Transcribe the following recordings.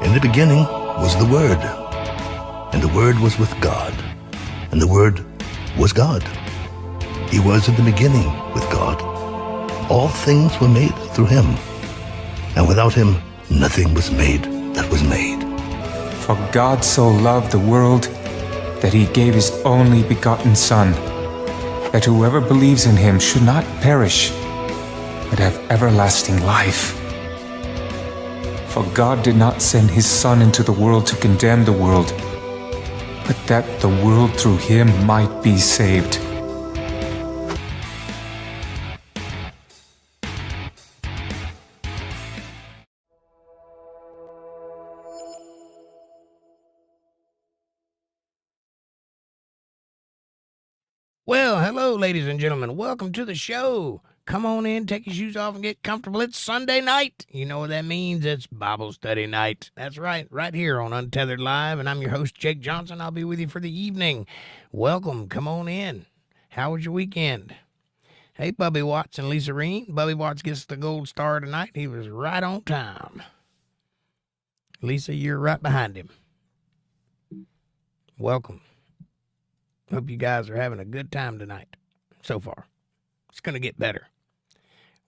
In the beginning was the Word, and the Word was with God, and the Word was God. He was in the beginning with God. All things were made through him, and without him nothing was made that was made. For God so loved the world that he gave his only begotten Son, that whoever believes in him should not perish, but have everlasting life. For God did not send his Son into the world to condemn the world, but that the world through him might be saved. Well, hello, ladies and gentlemen. Welcome to the show. Come on in, take your shoes off, and get comfortable. It's Sunday night. You know what that means. It's Bible study night. That's right here on Untethered Live, and I'm your host, Jake Johnson. I'll be with you for the evening. Welcome. Come on in. How was your weekend? Hey, Bubby Watts and Lisa Reen. Bubby Watts gets the gold star tonight. He was right on time. Lisa, you're right behind him. Welcome. Hope you guys are having a good time tonight so far. It's going to get better.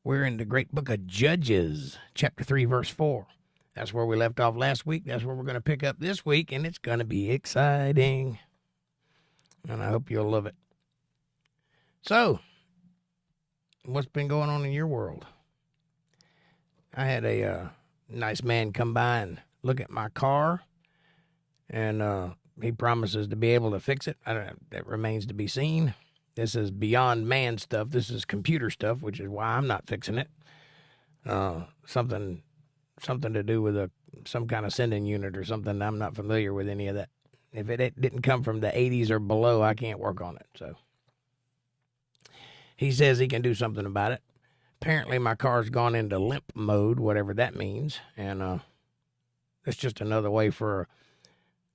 We're in the great book of Judges, chapter 3, verse 4. That's where we left off last week. That's where we're going to pick up this week, and it's going to be exciting. And I hope you'll love it. So, what's been going on in your world? I had a nice man come by and look at my car, and he promises to be able to fix it. That remains to be seen. This is beyond man stuff. This is computer stuff, which is why I'm not fixing it. Something to do with some kind of sending unit or something. I'm not familiar with any of that. If it didn't come from the 80s or below, I can't work on it. So he says he can do something about it. Apparently my car's gone into limp mode, whatever that means. And it's just another way for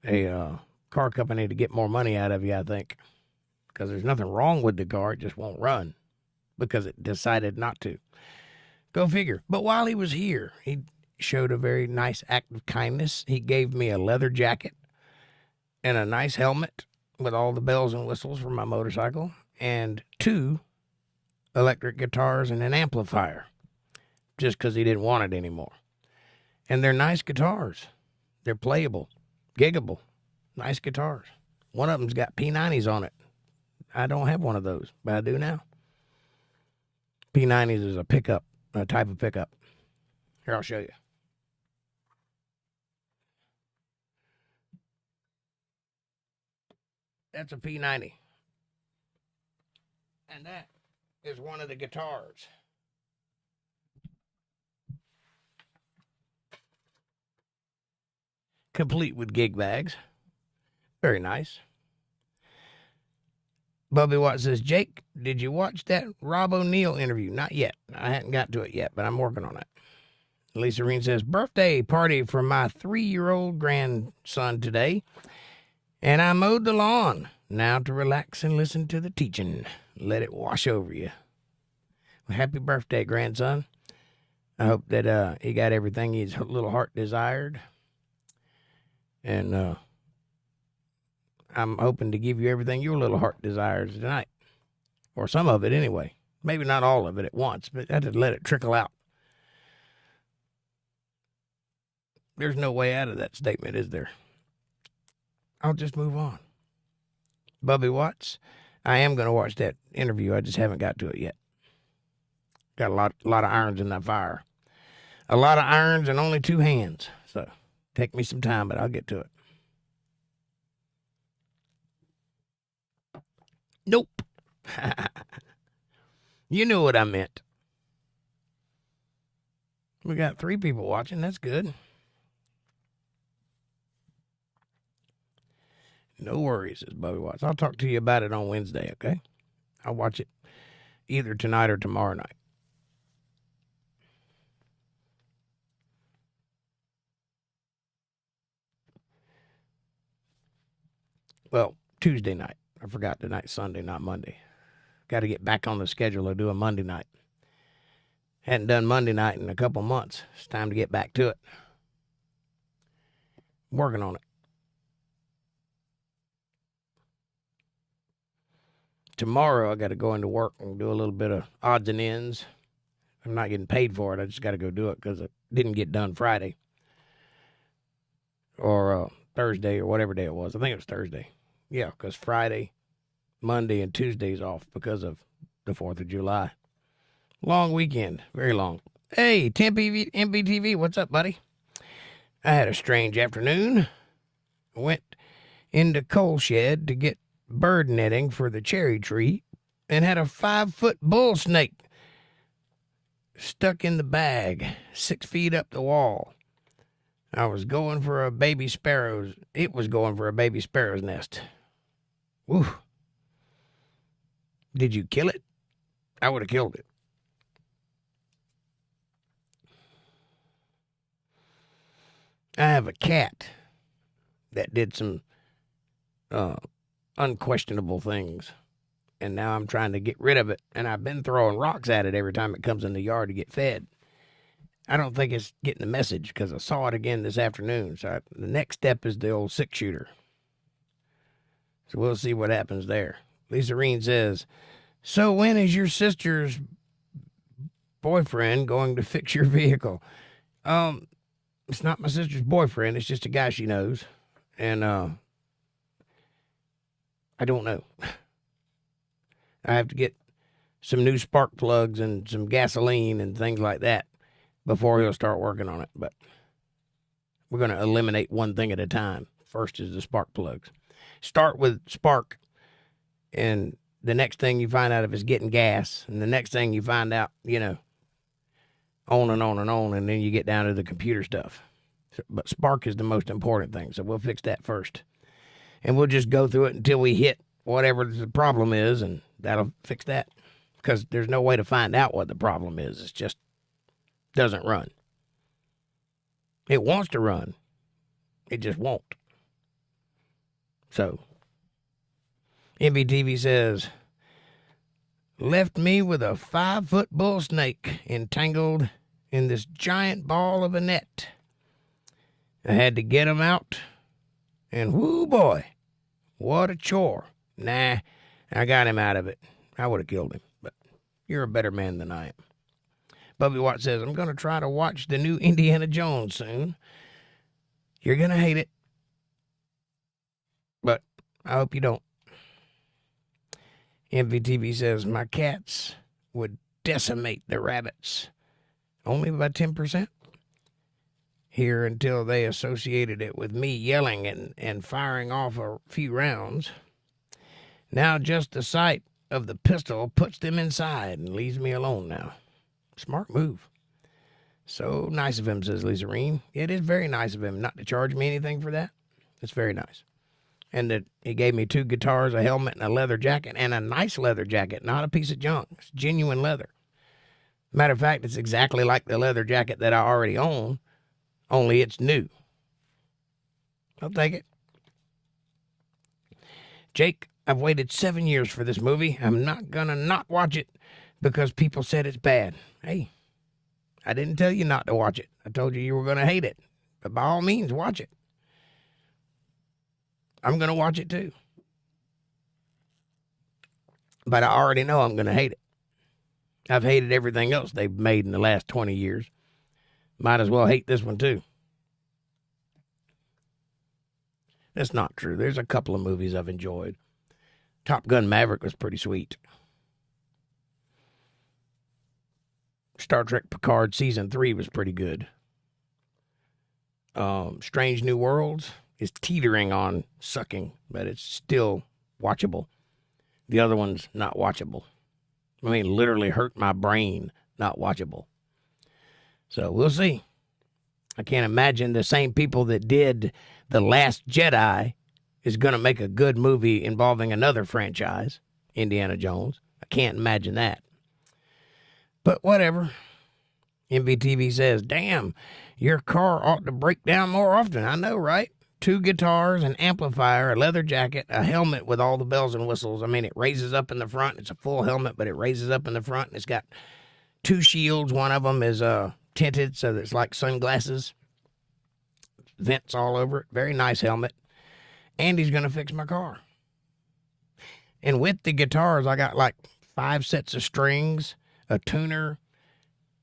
a car company to get more money out of you, I think. Because there's nothing wrong with the car. It just won't run because it decided not to. Go figure. But while he was here, he showed a very nice act of kindness. He gave me a leather jacket and a nice helmet with all the bells and whistles for my motorcycle and 2 electric guitars and an amplifier just because he didn't want it anymore. And they're nice guitars. They're playable, giggable, nice guitars. One of them's got P90s on it. I don't have one of those, but I do now. P90s is a pickup, a type of pickup. Here, I'll show you. That's a P90. And that is one of the guitars. Complete with gig bags. Very nice. Bubby Watt says, Jake, did you watch that Rob O'Neill interview? Not yet. I hadn't got to it yet, but I'm working on it. Lisa Reen says, birthday party for my 3-year-old grandson today, and I mowed the lawn. Now to relax and listen to the teaching. Let it wash over you. Well, happy birthday, grandson. I hope that he got everything his little heart desired. And I'm hoping to give you everything your little heart desires tonight. Or some of it anyway. Maybe not all of it at once, but I had to let it trickle out. There's no way out of that statement, is there? I'll just move on. Bubby Watts, I am going to watch that interview. I just haven't got to it yet. Got a lot of irons in that fire. A lot of irons and only 2 hands. So take me some time, but I'll get to it. Nope. You knew what I meant. We got 3 people watching. That's good. No worries, says Bubby Watts. I'll talk to you about it on Wednesday, okay? I'll watch it either tonight or tomorrow night. Well, Tuesday night. I forgot tonight's Sunday, not Monday. Got to get back on the schedule of doing Monday night. Hadn't done Monday night in a couple months. It's time to get back to it. Working on it. Tomorrow I got to go into work and do a little bit of odds and ends. I'm not getting paid for it. I just got to go do it because it didn't get done Friday or Thursday or whatever day it was. I think it was Thursday. Yeah, because Friday, Monday, and Tuesday's off because of the 4th of July. Long weekend. Very long. Hey, Tempe MBTV, what's up, buddy? I had a strange afternoon. I went into coal shed to get bird netting for the cherry tree and had a 5-foot bull snake stuck in the bag 6 feet up the wall. I was going for a baby sparrow's. It was going for a baby sparrow's nest. Woo. Did you kill it? I would have killed it. I have a cat that did some unquestionable things, and now I'm trying to get rid of it, and I've been throwing rocks at it every time it comes in the yard to get fed. I don't think it's getting the message because I saw it again this afternoon. So the next step is the old 6-shooter. So we'll see what happens there. Lisa Reen says, so when is your sister's boyfriend going to fix your vehicle? It's not my sister's boyfriend. It's just a guy she knows. And I don't know. I have to get some new spark plugs and some gasoline and things like that before he'll start working on it. But we're going to eliminate one thing at a time. First is the spark plugs. Start with spark, and the next thing you find out if it's getting gas, and the next thing you find out, on and on and on, and then you get down to the computer stuff. But spark is the most important thing, so we'll fix that first. And we'll just go through it until we hit whatever the problem is, and that'll fix that. Because there's no way to find out what the problem is. It just doesn't run. It wants to run. It just won't. So, MBTV says, left me with a 5-foot bull snake entangled in this giant ball of a net. I had to get him out, and whoo boy, what a chore. Nah, I got him out of it. I would have killed him, but you're a better man than I am. Bubby Watt says, I'm going to try to watch the new Indiana Jones soon. You're going to hate it, but I hope you don't. MVTV says, my cats would decimate the rabbits. Only by 10%. Here until they associated it with me yelling and firing off a few rounds. Now just the sight of the pistol puts them inside and leaves me alone now. Smart move. So nice of him, says Lisa Reen. It is very nice of him not to charge me anything for that. It's very nice. And that he gave me 2 guitars, a helmet, and a leather jacket, and a nice leather jacket, not a piece of junk. It's genuine leather. Matter of fact, it's exactly like the leather jacket that I already own, only it's new. I'll take it. Jake, I've waited 7 years for this movie. I'm not gonna not watch it because people said it's bad. Hey, I didn't tell you not to watch it. I told you you were gonna hate it. But by all means, watch it. I'm gonna watch it too. But I already know I'm gonna hate it. I've hated everything else they've made in the last 20 years. Might as well hate this one too. That's not true. There's a couple of movies I've enjoyed. Top Gun Maverick was pretty sweet. Star Trek Picard Season 3 was pretty good. Strange New Worlds is teetering on sucking, but it's still watchable. The other one's not watchable. I mean, literally hurt my brain, not watchable. So we'll see. I can't imagine the same people that did The Last Jedi is going to make a good movie involving another franchise, Indiana Jones. I can't imagine that. But whatever. MBTV says, damn, your car ought to break down more often. I know, right? 2 guitars, an amplifier, a leather jacket, a helmet with all the bells and whistles. I mean, it raises up in the front. It's a full helmet, but it raises up in the front. And it's got 2 shields. One of them is tinted, so it's like sunglasses. vents all over it. Very nice helmet. And he's going to fix my car. And with the guitars, I got like 5 sets of strings, a tuner,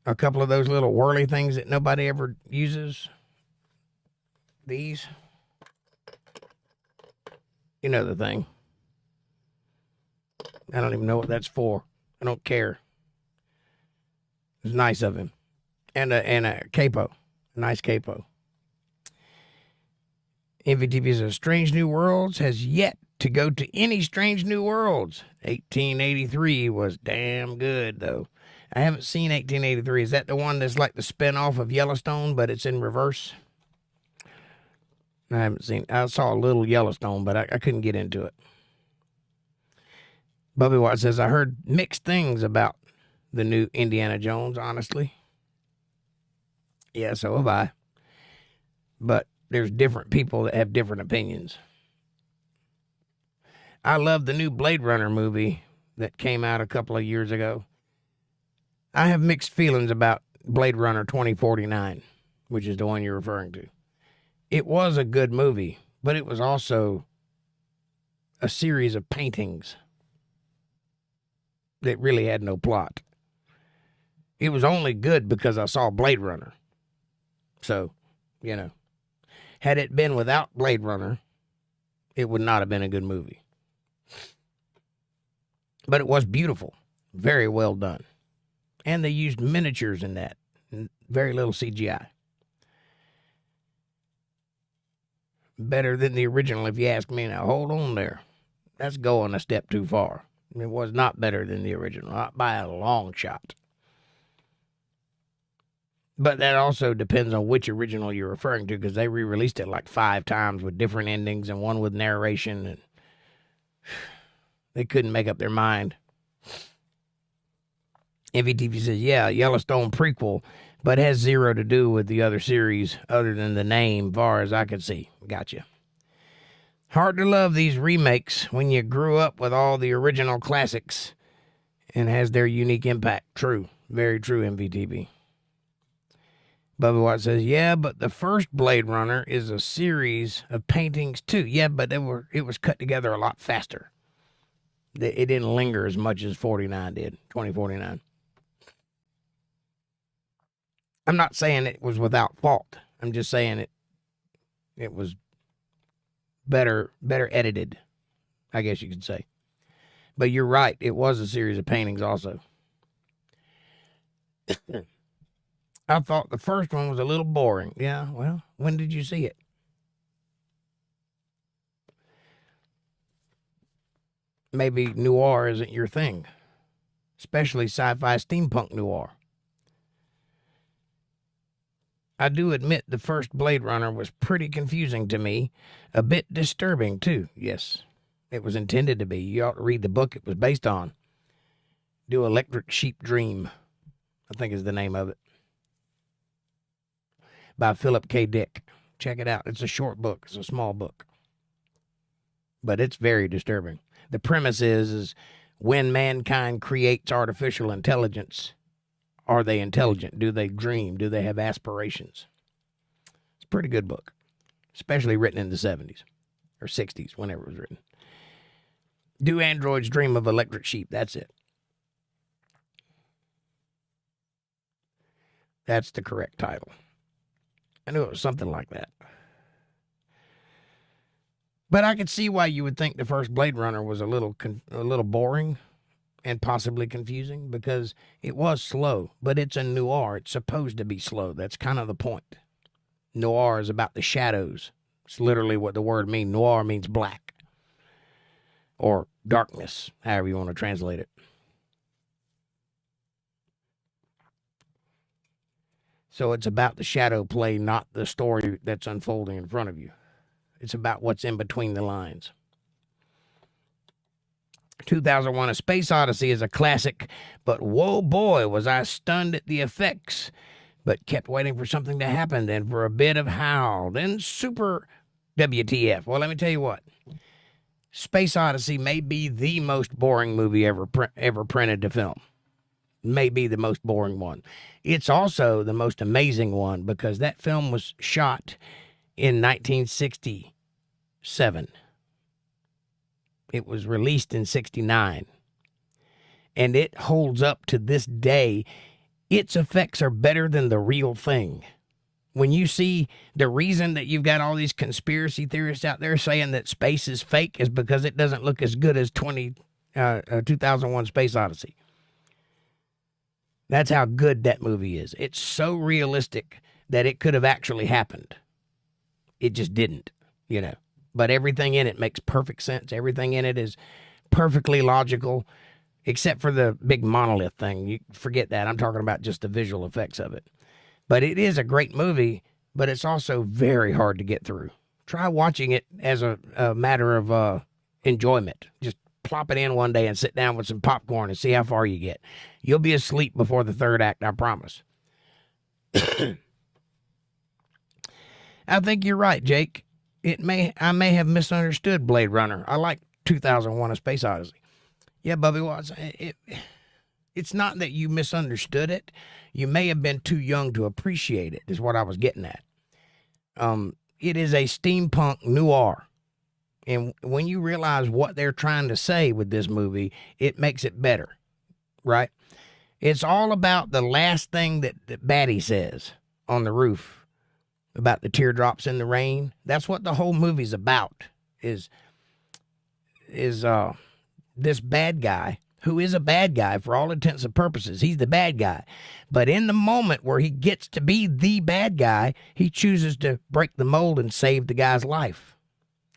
a couple of those little whirly things that nobody ever uses. These. You know the thing. I don't even know what that's for. I don't care. It's nice of him. And a capo. A nice capo. MVTV says, Strange New Worlds has yet to go to any Strange New Worlds. 1883 was damn good, though. I haven't seen 1883. Is that the one that's like the spin-off of Yellowstone, but it's in reverse? I haven't seen. I saw a little Yellowstone, but I couldn't get into it. Bubby Watt says, I heard mixed things about the new Indiana Jones, honestly. Yeah, so have I. But there's different people that have different opinions. I love the new Blade Runner movie that came out a couple of years ago. I have mixed feelings about Blade Runner 2049, which is the one you're referring to. It was a good movie, but it was also a series of paintings that really had no plot. It was only good because I saw Blade Runner. So, you know, had it been without Blade Runner, it would not have been a good movie. But it was beautiful. Very well done. And they used miniatures in that. Very little CGI. Better than the original, if you ask me. Now, hold on there. That's going a step too far. It was not better than the original. Not by a long shot. But that also depends on which original you're referring to, because they re-released it like 5 times with different endings and one with narration, and they couldn't make up their mind. MVTV says, yeah, Yellowstone prequel, but has 0 to do with the other series other than the name, far as I could see. Gotcha. Hard to love these remakes when you grew up with all the original classics and has their unique impact. True. Very true, MVTV. Bubba Watt says, yeah, but the first Blade Runner is a series of paintings too. Yeah, but it was cut together a lot faster. It didn't linger as much as 49 did, 2049. I'm not saying it was without fault. I'm just saying it was better edited, I guess you could say. But you're right, it was a series of paintings also. I thought the first one was a little boring. Yeah, well, when did you see it? Maybe noir isn't your thing, especially sci-fi steampunk noir. I do admit the first Blade Runner was pretty confusing to me, a bit disturbing too. Yes, it was intended to be. You ought to read the book it was based on. Do Electric Sheep Dream, I think is the name of it, by Philip K. Dick. Check it out. It's a short book. It's a small book, but it's very disturbing. The premise is when mankind creates artificial intelligence, are they intelligent? Do they dream? Do they have aspirations? It's a pretty good book, especially written in the 70s or 60s, whenever it was written. Do androids dream of electric sheep? That's it. That's the correct title. I knew it was something like that. But I could see why you would think the first Blade Runner was a little boring and possibly confusing, because it was slow, but it's a noir. It's supposed to be slow. That's kind of the point. Noir is about the shadows. It's literally what the word means. Noir means black or darkness, however you want to translate it. So it's about the shadow play, not the story that's unfolding in front of you. It's about what's in between the lines. 2001: A Space Odyssey is a classic, but whoa boy, was I stunned at the effects, but kept waiting for something to happen, then for a bit of howl, then super WTF. Well, let me tell you what. Space Odyssey may be the most boring movie ever printed to film. May be the most boring one. It's also the most amazing one, because that film was shot in 1967. It was released in 69. And it holds up to this day. Its effects are better than the real thing. When you see the reason that you've got all these conspiracy theorists out there saying that space is fake is because it doesn't look as good as 2001 Space Odyssey. That's how good that movie is. It's so realistic that it could have actually happened. It just didn't, you know. But everything in it makes perfect sense. Everything in it is perfectly logical, except for the big monolith thing. You forget that. I'm talking about just the visual effects of it. But it is a great movie, but it's also very hard to get through. Try watching it as a matter of enjoyment. Just plop it in one day and sit down with some popcorn and see how far you get. You'll be asleep before the third act, I promise. I think you're right, Jake. I may have misunderstood Blade Runner. I like 2001: A Space Odyssey. Yeah, Bubby Watts. It's not that you misunderstood it. You may have been too young to appreciate it, is what I was getting at. It is a steampunk noir. And when you realize what they're trying to say with this movie, it makes it better, right? It's all about the last thing that Batty says on the roof about the teardrops in the rain. That's what the whole movie's about, is this bad guy, who is a bad guy for all intents and purposes. He's the bad guy. But in the moment where he gets to be the bad guy, he chooses to break the mold and save the guy's life.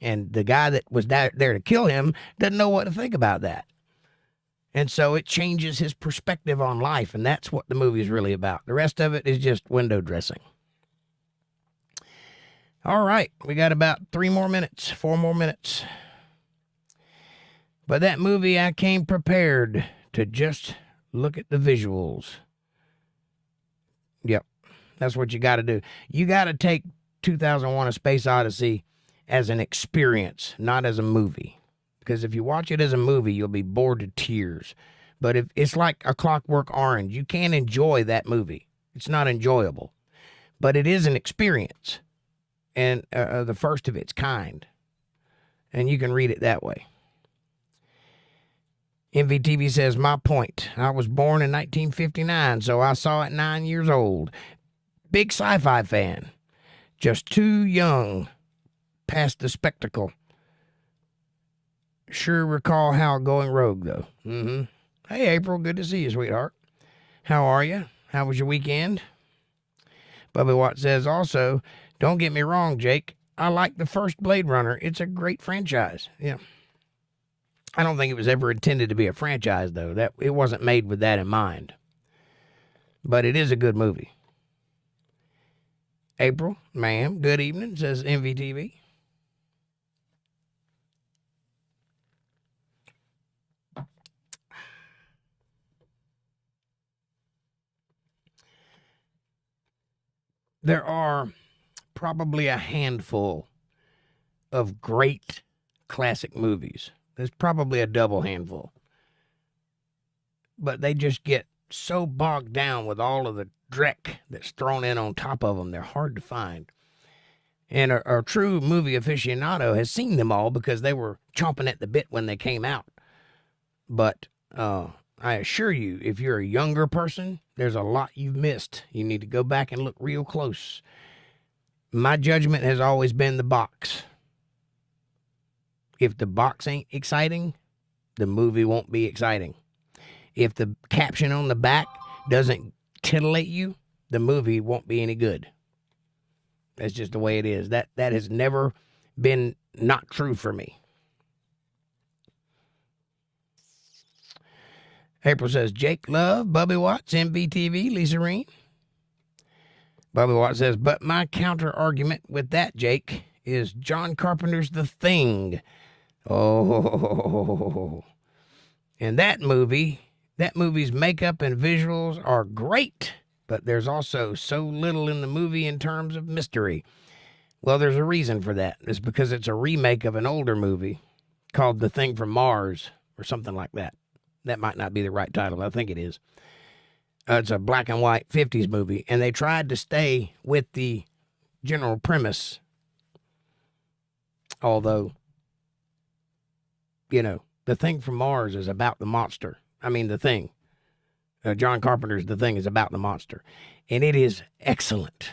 And the guy that was there to kill him doesn't know what to think about that. And so it changes his perspective on life, and that's what the movie is really about. The rest of it is just window dressing. All right, we got about 4 more minutes. But that movie, I came prepared to just look at the visuals. Yep, that's what you got to do. You got to take 2001: A Space Odyssey as an experience, not as a movie. Because if you watch it as a movie, you'll be bored to tears. But if it's like A Clockwork Orange, you can't enjoy that movie. It's not enjoyable. But it is an experience, and the first of its kind. And you can read it that way. MVTV says, my point. I was born in 1959, so I saw it 9 years old. Big sci-fi fan. Just too young past the spectacle. Sure recall Hal going rogue, though. Hey, April, good to see you, sweetheart. How are you? How was your weekend? Bubby Watt says, also, don't get me wrong, Jake. I like the first Blade Runner. It's a great franchise. Yeah. I don't think it was ever intended to be a franchise, though. That it wasn't made with that in mind. But it is a good movie. April, ma'am, good evening, says MVTV. There are probably a handful of great classic movies. There's probably a double handful. But they just get so bogged down with all of the dreck that's thrown in on top of them, they're hard to find. And a true movie aficionado has seen them all because they were chomping at the bit when they came out. But I assure you, if you're a younger person, there's a lot you've missed. You need to go back and look real close. My judgment has always been the box. If the box ain't exciting, the movie won't be exciting. If the caption on the back doesn't titillate you, the movie won't be any good. That's just the way it is. That has never been not true for me. April says, Jake Love, Bubby Watts, MVTV, Lisa Reen. Bubby Watts says, but my counter argument with that, Jake, is John Carpenter's The Thing. Oh, and that movie's makeup and visuals are great, but there's also so little in the movie in terms of mystery. Well, there's a reason for that. It's because it's a remake of an older movie called The Thing from Mars or something like that. That might not be the right title. I think it is. It's a black and white 50s movie, and they tried to stay with the general premise Although, you know, The Thing from Mars is about the monster. I mean, The Thing. John Carpenter's The Thing is about the monster. And it is excellent,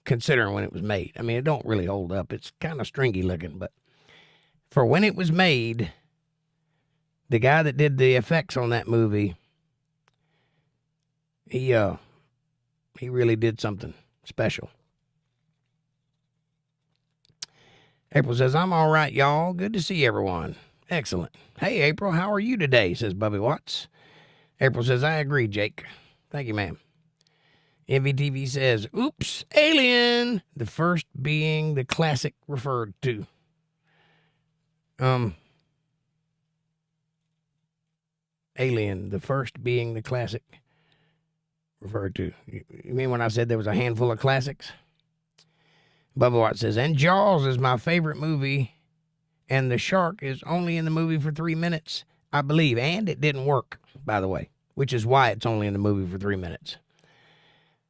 considering when it was made. I mean, it don't really hold up. It's kind of stringy looking, but for when it was made, the guy that did the effects on that movie, he really did something special. April says, I'm all right, y'all. Good to see everyone. Excellent. Hey, April, how are you today? Says Bubby Watts. April says, I agree, Jake. Thank you, ma'am. MVTV says, oops, Alien. The first being the classic referred to. Alien, the first being the classic referred to. You mean when I said there was a handful of classics? Bubba Watt says, and Jaws is my favorite movie, and the shark is only in the movie for 3 minutes, I believe. And it didn't work, by the way, which is why it's only in the movie for 3 minutes.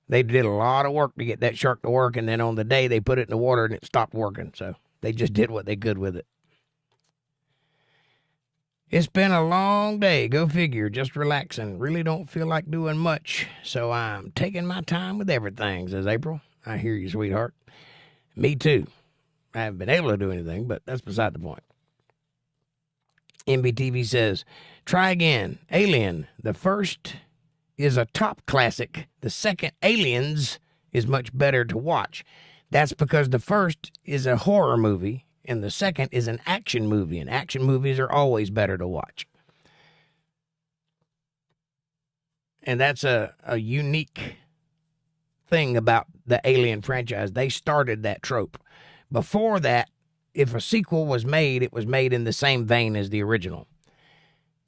They did a lot of work to get that shark to work, and then on the day they put it in the water and it stopped working. So they just did what they could with it. It's been a long day. Go figure. Just relaxing. Really don't feel like doing much. So I'm taking my time with everything, says April. I hear you, sweetheart. Me too. I haven't been able to do anything, but that's beside the point. MBTV says, try again. Alien. The first is a top classic. The second, Aliens, is much better to watch. That's because the first is a horror movie, and the second is an action movie, and action movies are always better to watch. And that's a unique thing about the Alien franchise. They started that trope. Before that, if a sequel was made, it was made in the same vein as the original.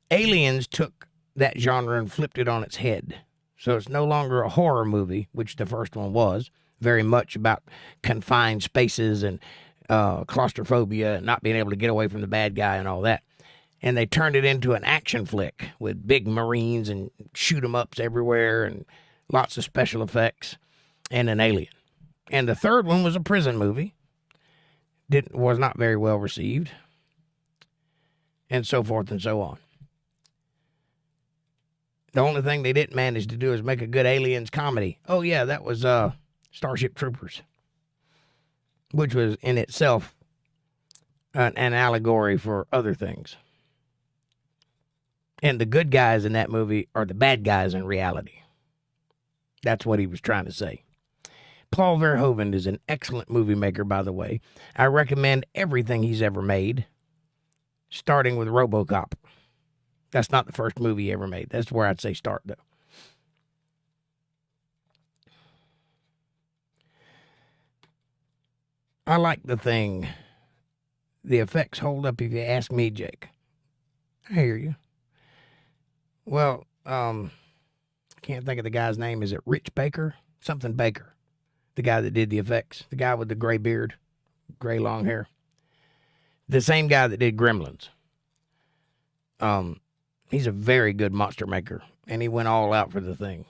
Aliens took that genre and flipped it on its head. So it's no longer a horror movie, which the first one was, very much about confined spaces and claustrophobia and not being able to get away from the bad guy and all that. And they turned it into an action flick with big Marines and shoot-em-ups everywhere and lots of special effects and an alien. And the third one was a prison movie. Was not very well received. And so forth and so on. The only thing they didn't manage to do is make a good aliens comedy. Oh, yeah, that was Starship Troopers, which was in itself an allegory for other things. And the good guys in that movie are the bad guys in reality. That's what he was trying to say. Paul Verhoeven is an excellent movie maker, by the way. I recommend everything he's ever made, starting with RoboCop. That's not the first movie he ever made. That's where I'd say start, though. I like The Thing. The effects hold up if you ask me, Jake. I hear you. Well, I can't think of the guy's name. Is it Rich Baker? Something Baker. The guy that did the effects. The guy with the gray beard, gray long hair. The same guy that did Gremlins. He's a very good monster maker, and he went all out for The Thing.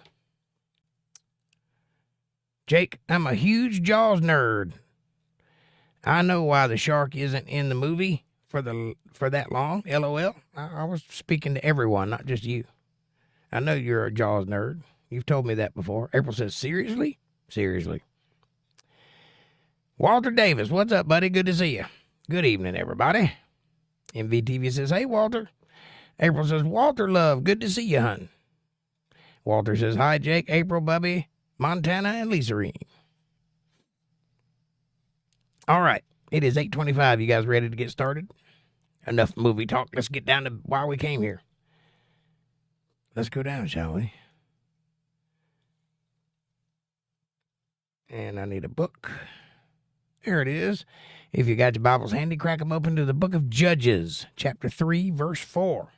Jake, I'm a huge Jaws nerd. I know why the shark isn't in the movie for that long, LOL. I was speaking to everyone, not just you. I know you're a Jaws nerd. You've told me that before. April says, seriously? Seriously. Walter Davis, what's up, buddy? Good to see you. Good evening, everybody. MVTV says, hey, Walter. April says, Walter, love, good to see you, hun. Walter says, hi, Jake, April, Bubby, Montana, and Lisa Reen. All right, it is 8:25. You guys ready to get started? Enough movie talk. Let's get down to why we came here. Let's go down, shall we? And I need a book. There it is. If you got your Bibles handy, crack them open to the book of Judges, chapter 3, verse 4.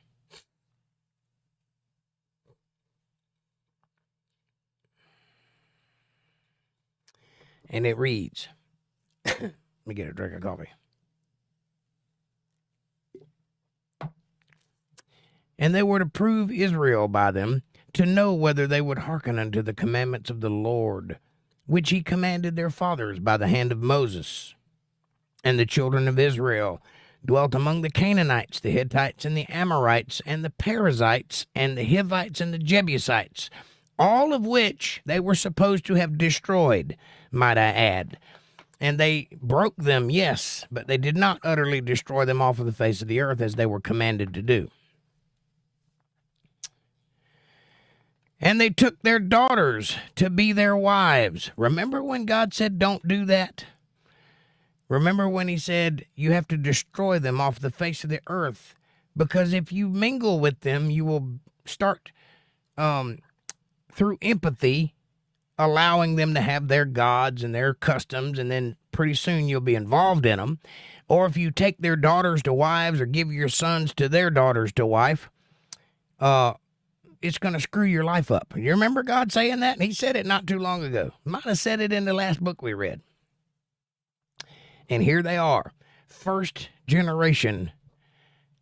And it reads, let me get a drink of coffee. And they were to prove Israel by them, to know whether they would hearken unto the commandments of the Lord, which he commanded their fathers by the hand of Moses. And the children of Israel dwelt among the Canaanites, the Hittites, and the Amorites, and the Perizzites, and the Hivites, and the Jebusites, all of which they were supposed to have destroyed, might I add. And they broke them, yes, but they did not utterly destroy them off of the face of the earth as they were commanded to do. And they took their daughters to be their wives. Remember when God said, don't do that? Remember when he said, you have to destroy them off the face of the earth? Because if you mingle with them, you will start, through empathy, allowing them to have their gods and their customs, and then pretty soon you'll be involved in them. Or if you take their daughters to wives or give your sons to their daughters to wife, it's going to screw your life up. You remember God saying that? And he said it not too long ago. Might have said it in the last book we read. And here they are, first generation,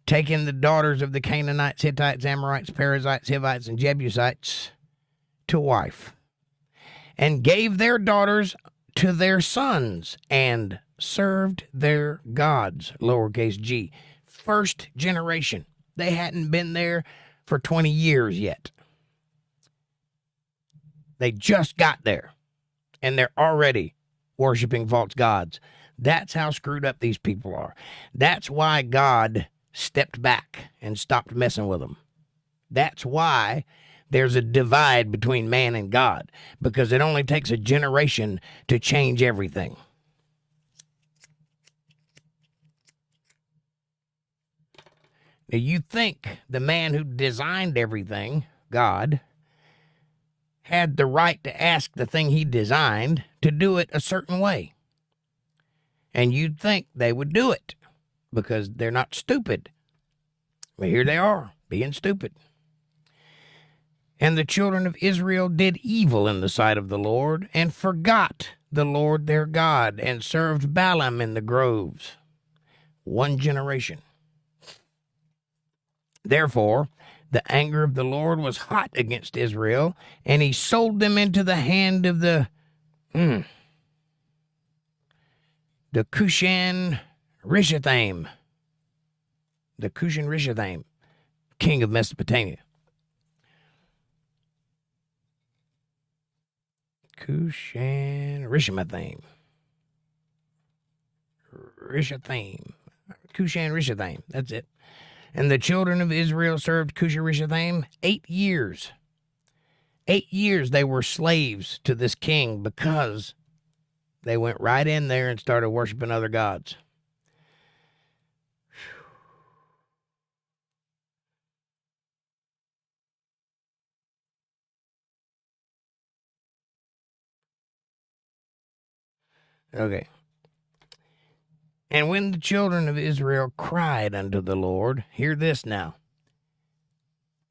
taking the daughters of the Canaanites, Hittites, Amorites, Perizzites, Hivites, and Jebusites to wife, and gave their daughters to their sons, and served their gods, lowercase g. First generation. They hadn't been there for 20 years yet. They just got there, and they're already worshiping false gods. That's how screwed up these people are. That's why God stepped back and stopped messing with them. That's why there's a divide between man and God, because it only takes a generation to change everything. Now, you think the man who designed everything, God, had the right to ask the thing he designed to do it a certain way. And you'd think they would do it because they're not stupid. But here they are, being stupid. And the children of Israel did evil in the sight of the Lord, and forgot the Lord their God, and served Balaam in the groves. One generation. Therefore, the anger of the Lord was hot against Israel, and he sold them into the hand of the Cushan Rishathaim, king of Mesopotamia. Cushan Rishathaim, that's it. And the children of Israel served Cushan Rishathaim 8 years. 8 years they were slaves to this king because they went right in there and started worshiping other gods. Okay. And when the children of Israel cried unto the Lord, hear this now.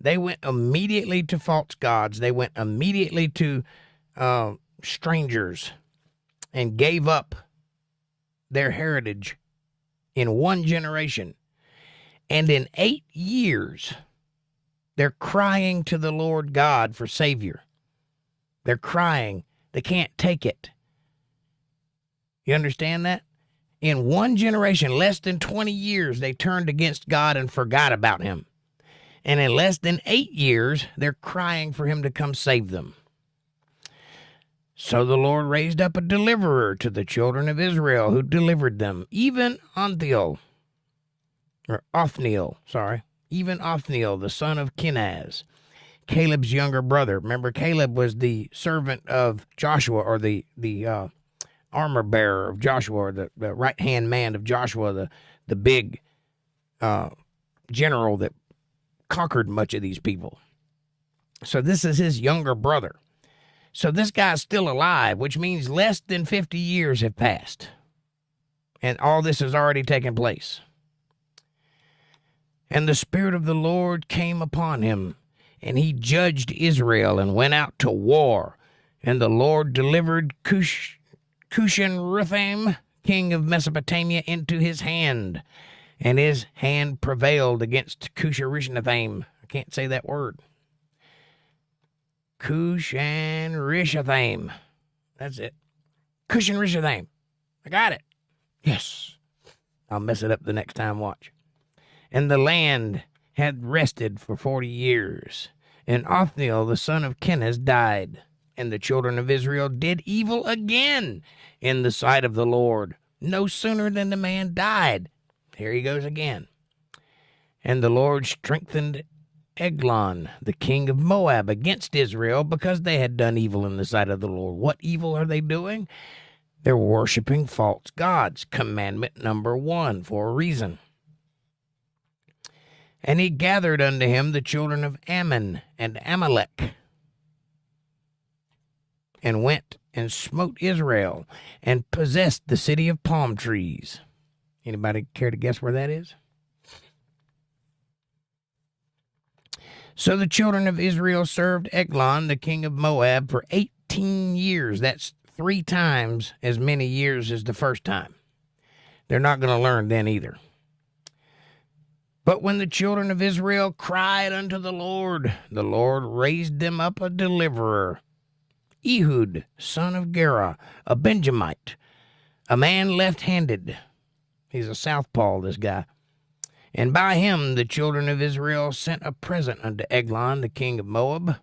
They went immediately to false gods. They went immediately to strangers and gave up their heritage in one generation. And in 8 years, they're crying to the Lord God for Savior. They're crying. They can't take it. You understand that? In one generation, less than 20 years, they turned against God and forgot about him. And in less than 8 years, they're crying for him to come save them. So the Lord raised up a deliverer to the children of Israel, who delivered them, even Othniel, the son of Kenaz, Caleb's younger brother. Remember, Caleb was the servant of Joshua, or the armor bearer of Joshua, or the right-hand man of Joshua, the big general that conquered much of these people. So this is his younger brother. So this guy's still alive, which means less than 50 years have passed. And all this has already taken place. And the Spirit of the Lord came upon him, and he judged Israel and went out to war. And the Lord delivered Cushan-Rishathaim, king of Mesopotamia, into his hand. And his hand prevailed against Cushan-Rishathaim. I can't say that word. Cushan-Rishathaim. That's it. Cushan-Rishathaim. I got it. Yes. I'll mess it up the next time, watch. And the land had rested for 40 years. And Othniel, the son of Kenaz, died. And the children of Israel did evil again in the sight of the Lord. No sooner than the man died. Here he goes again. And the Lord strengthened Eglon, the king of Moab, against Israel because they had done evil in the sight of the Lord. What evil are they doing? They're worshiping false gods. Commandment number 1 for a reason. And he gathered unto him the children of Ammon and Amalek, and went and smote Israel, and possessed the city of palm trees. Anybody care to guess where that is? So the children of Israel served Eglon, the king of Moab, for 18 years. That's 3 times as many years as the first time. They're not going to learn then either. But when the children of Israel cried unto the Lord raised them up a deliverer, Ehud, son of Gera, a Benjamite, a man left-handed. He's a southpaw, this guy. And by him the children of Israel sent a present unto Eglon, the king of Moab.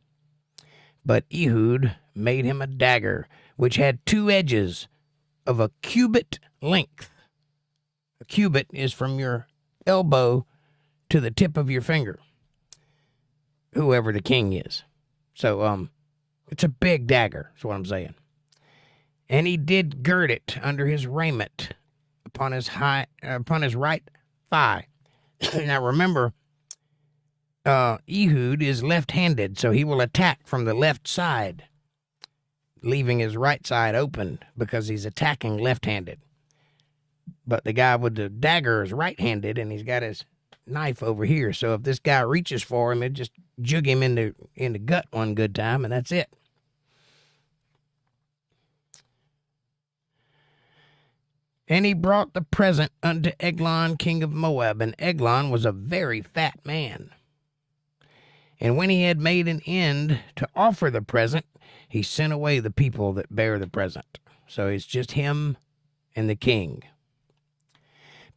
But Ehud made him a dagger, which had 2 edges of a cubit length. A cubit is from your elbow to the tip of your finger, whoever the king is. So, it's a big dagger, is what I'm saying. And he did gird it under his raiment upon his right thigh. Now remember, Ehud is left-handed, so he will attack from the left side, leaving his right side open because he's attacking left-handed. But the guy with the dagger is right-handed, and he's got his knife over here. So if this guy reaches for him, it just jug him in the gut one good time, and that's it. And he brought the present unto Eglon, king of Moab, and Eglon was a very fat man. And when he had made an end to offer the present, he sent away the people that bear the present. So it's just him and the king.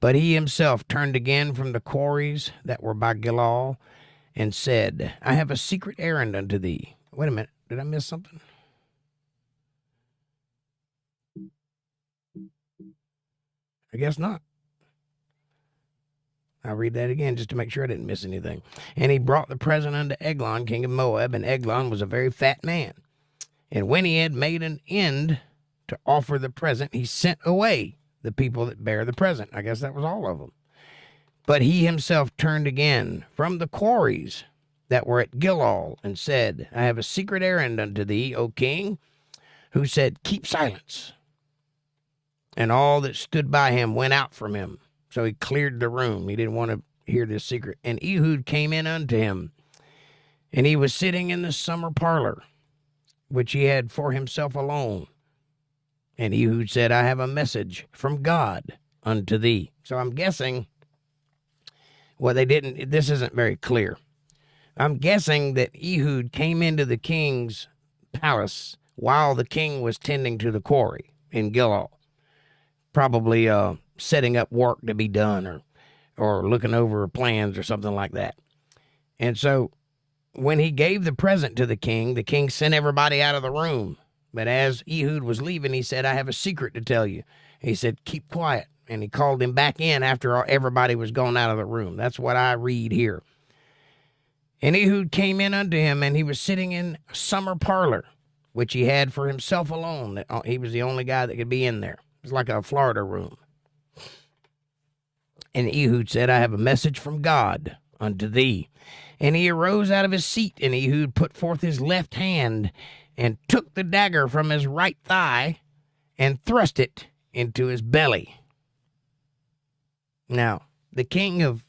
But he himself turned again from the quarries that were by Gilgal, and said, I have a secret errand unto thee. Wait a minute, did I miss something? I guess not. I'll read that again just to make sure I didn't miss anything. And he brought the present unto Eglon, king of Moab, and Eglon was a very fat man. And when he had made an end to offer the present, he sent away the people that bear the present. I guess that was all of them. But he himself turned again from the quarries that were at Gilgal, and said, I have a secret errand unto thee, O king, who said, keep silence. And all that stood by him went out from him. So he cleared the room. He didn't want to hear this secret. And Ehud came in unto him, and he was sitting in the summer parlor, which he had for himself alone. And Ehud said, I have a message from God unto thee. So I'm guessing, well, this isn't very clear. I'm guessing that Ehud came into the king's palace while the king was tending to the quarry in Gilgal. Probably setting up work to be done, or looking over plans or something like that. And so when he gave the present to the king sent everybody out of the room. But as Ehud was leaving, he said, I have a secret to tell you. He said, keep quiet. And he called him back in after everybody was gone out of the room. That's what I read here. And Ehud came in unto him, and he was sitting in a summer parlor, which he had for himself alone. He was the only guy that could be in there. It was like a Florida room. And Ehud said, I have a message from God unto thee. And he arose out of his seat, and Ehud put forth his left hand, and took the dagger from his right thigh, and thrust it into his belly. Now, the king of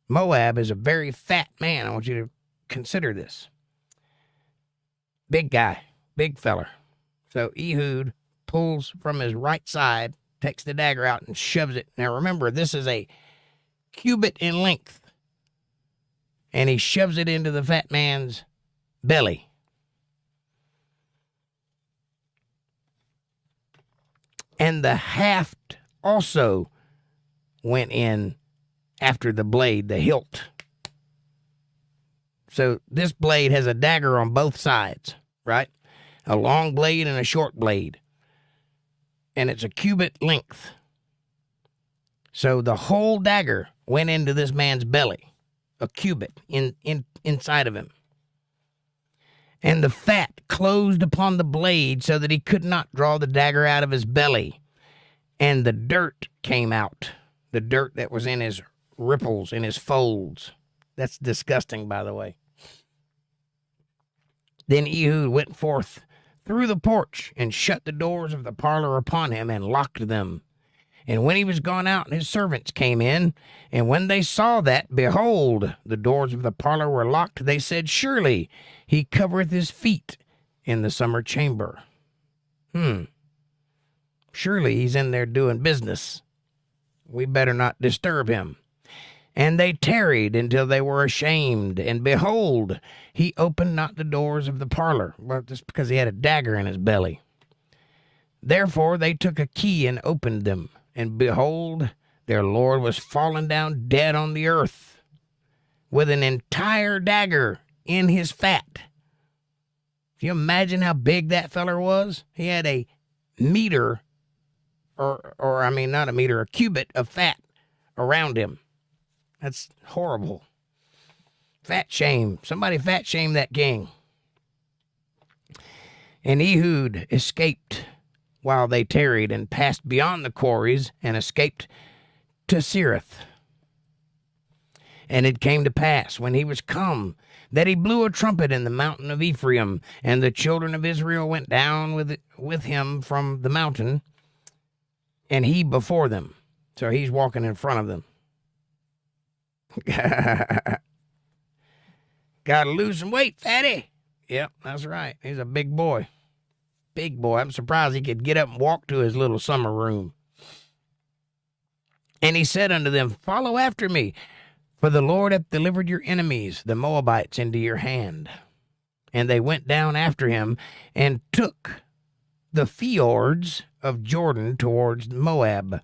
Moab is a very fat man. I want you to consider this. Big guy, big feller. So Ehud pulls from his right side, takes the dagger out, and shoves it. Now remember, this is a cubit in length. And he shoves it into the fat man's belly. And the haft also went in after the blade, the hilt. So this blade has a dagger on both sides, right? A long blade and a short blade. And it's a cubit length. So the whole dagger went into this man's belly, a cubit inside of him. And the fat closed upon the blade so that he could not draw the dagger out of his belly. And the dirt came out, the dirt that was in his ripples, in his folds. That's disgusting, by the way. Then Ehud went forth through the porch and shut the doors of the parlor upon him and locked them. And when he was gone out, his servants came in, and when they saw that, behold, the doors of the parlor were locked, they said, surely he covereth his feet in the summer chamber. Surely he's in there doing business. We better not disturb him. And they tarried until they were ashamed, and behold, he opened not the doors of the parlor, well, just because he had a dagger in his belly. Therefore they took a key and opened them, and behold, their lord was fallen down dead on the earth, with an entire dagger in his fat. Can you imagine how big that feller was? He had a meter, not a meter, a cubit of fat around him. That's horrible. Fat shame. Somebody fat shame that king. And Ehud escaped while they tarried, and passed beyond the quarries, and escaped to Sirith. And it came to pass, when he was come, that he blew a trumpet in the mountain of Ephraim, and the children of Israel went down with him from the mountain, and he before them. So he's walking in front of them. Gotta lose some weight, fatty. Yep, that's right. He's a big boy. Big boy. I'm surprised he could get up and walk to his little summer room. And he said unto them, follow after me, for the Lord hath delivered your enemies, the Moabites, into your hand. And they went down after him, and took the fjords of Jordan towards Moab.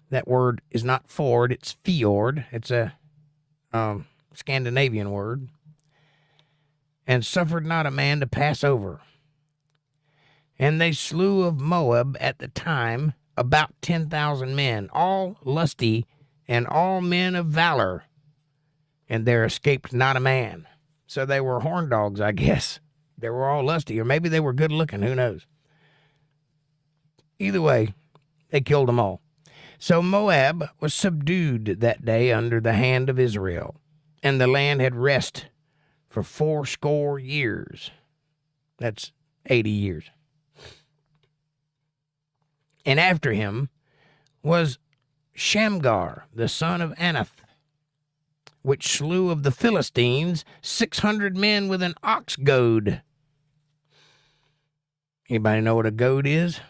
That word is not ford, it's fjord. It's a Scandinavian word. And suffered not a man to pass over. And they slew of Moab at the time about 10,000 men, all lusty and all men of valor. And there escaped not a man. So they were horn dogs, I guess. They were all lusty, or maybe they were good looking, who knows. Either way, they killed them all. So Moab was subdued that day under the hand of Israel, and the land had rest for 80 years. That's 80 years. And after him was Shamgar, the son of Anath, which slew of the Philistines 600 men with an ox goad. Anybody know what a goad is?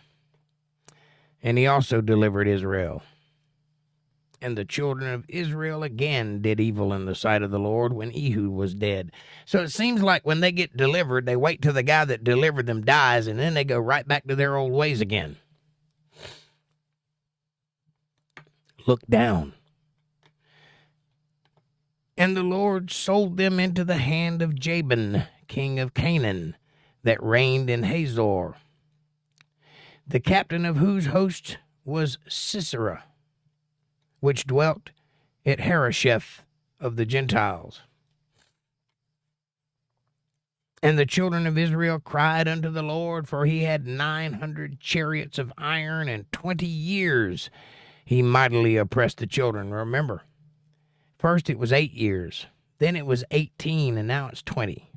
And he also delivered Israel. And the children of Israel again did evil in the sight of the Lord when Ehud was dead. So it seems like when they get delivered, they wait till the guy that delivered them dies, and then they go right back to their old ways again. Look down. And the Lord sold them into the hand of Jabin, king of Canaan, that reigned in Hazor, the captain of whose host was Sisera, which dwelt at Harosheth of the Gentiles. And the children of Israel cried unto the Lord, for he had 900 chariots of iron, and 20 years he mightily oppressed the children. Remember, first it was 8 years, then it was 18, and now it's 20.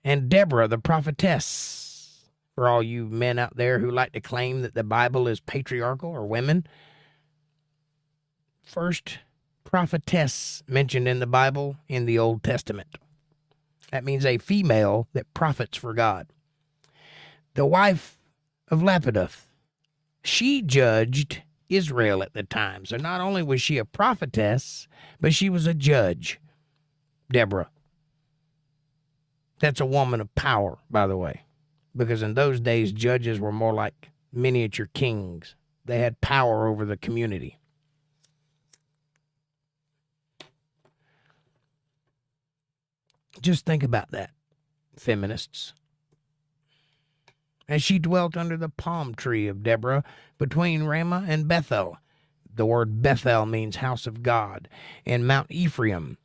And Deborah, the prophetess, for all you men out there who like to claim that the Bible is patriarchal or women, first prophetess mentioned in the Bible in the Old Testament. That means a female that prophets for God. The wife of Lapidoth, she judged Israel at the time. So not only was she a prophetess, but she was a judge. Deborah. That's a woman of power, by the way, because in those days, judges were more like miniature kings. They had power over the community. Just think about that, feminists. And she dwelt under the palm tree of Deborah between Ramah and Bethel. The word Bethel means house of God, in Mount Ephraim.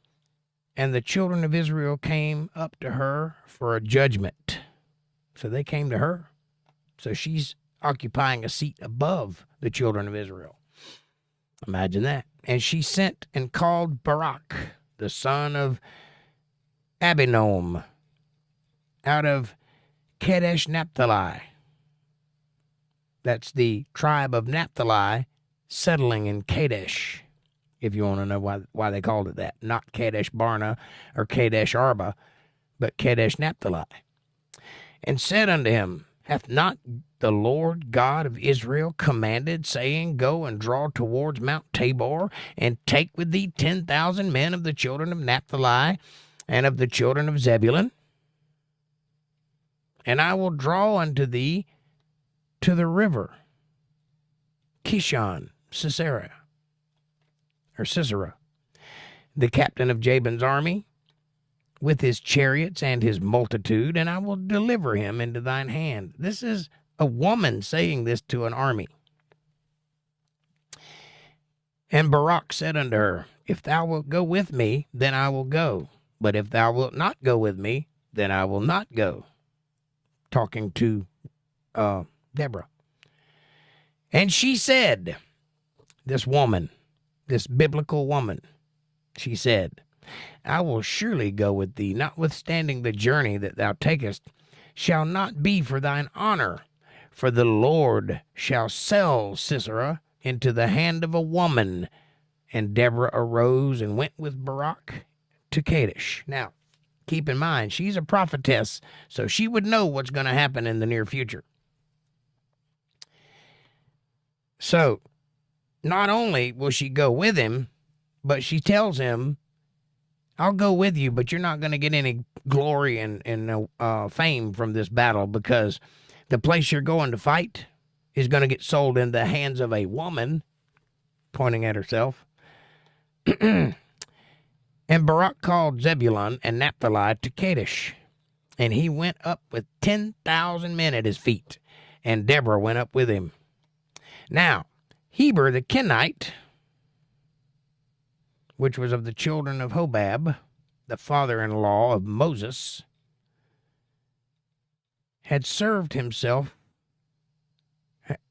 And the children of Israel came up to her for a judgment. So they came to her. So she's occupying a seat above the children of Israel. Imagine that. And she sent and called Barak, the son of Abinoam, out of Kadesh Naphtali. That's the tribe of Naphtali settling in Kadesh, if you want to know why they called it that. Not Kadesh Barna or Kadesh Arba, but Kadesh Naphtali. And said unto him, hath not the Lord God of Israel commanded, saying, Go and draw towards Mount Tabor, and take with thee 10,000 men of the children of Naphtali, and of the children of Zebulun? And I will draw unto thee to the river Kishon, Sisera, the captain of Jabin's army, with his chariots and his multitude, and I will deliver him into thine hand. This is a woman saying this to an army. And Barak said unto her, If thou wilt go with me, then I will go. But if thou wilt not go with me, then I will not go. Talking to Deborah. And she said, this woman, this biblical woman, she said, I will surely go with thee, notwithstanding the journey that thou takest shall not be for thine honor. For the Lord shall sell Sisera into the hand of a woman. And Deborah arose and went with Barak to Kadesh. Now, keep in mind, she's a prophetess, so she would know what's going to happen in the near future. So, not only will she go with him, but she tells him, I'll go with you, but you're not going to get any glory and fame from this battle, because the place you're going to fight is going to get sold in the hands of a woman, pointing at herself. And Barak called Zebulun and Naphtali to Kadesh, and he went up with 10,000 men at his feet, and Deborah went up with him. Now, Heber the Kenite, which was of the children of Hobab, the father-in-law of Moses, had severed himself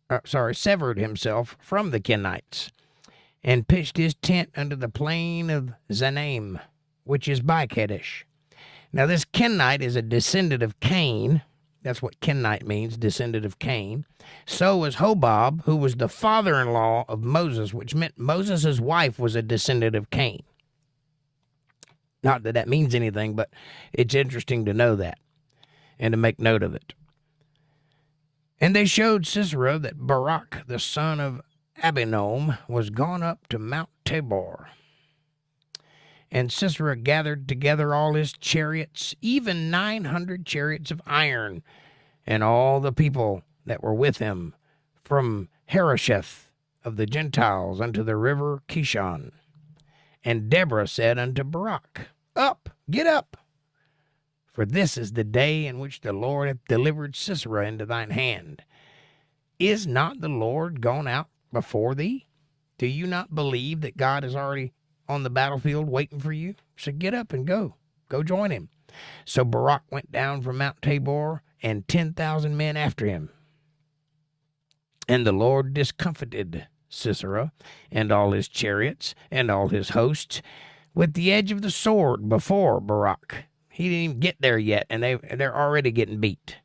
from the Kenites, and pitched his tent under the plain of Zanaim, which is by Kadesh. Now this Kenite is a descendant of Cain. That's what Kenite means, descendant of Cain. So was Hobab, who was the father-in-law of Moses, which meant Moses' wife was a descendant of Cain. Not that that means anything, but it's interesting to know that and to make note of it. And they showed Sisera that Barak, the son of Abinoam, was gone up to Mount Tabor. And Sisera gathered together all his chariots, even 900 chariots of iron, and all the people that were with him, from Harosheth of the Gentiles unto the river Kishon. And Deborah said unto Barak, Up, get up, for this is the day in which the Lord hath delivered Sisera into thine hand. Is not the Lord gone out before thee? Do you not believe that God is already on the battlefield waiting for you? So get up and go. Go join him. So Barak went down from Mount Tabor, and 10,000 men after him. And the Lord discomfited Sisera, and all his chariots, and all his hosts, with the edge of the sword before Barak. He didn't even get there yet, and they're already getting beat.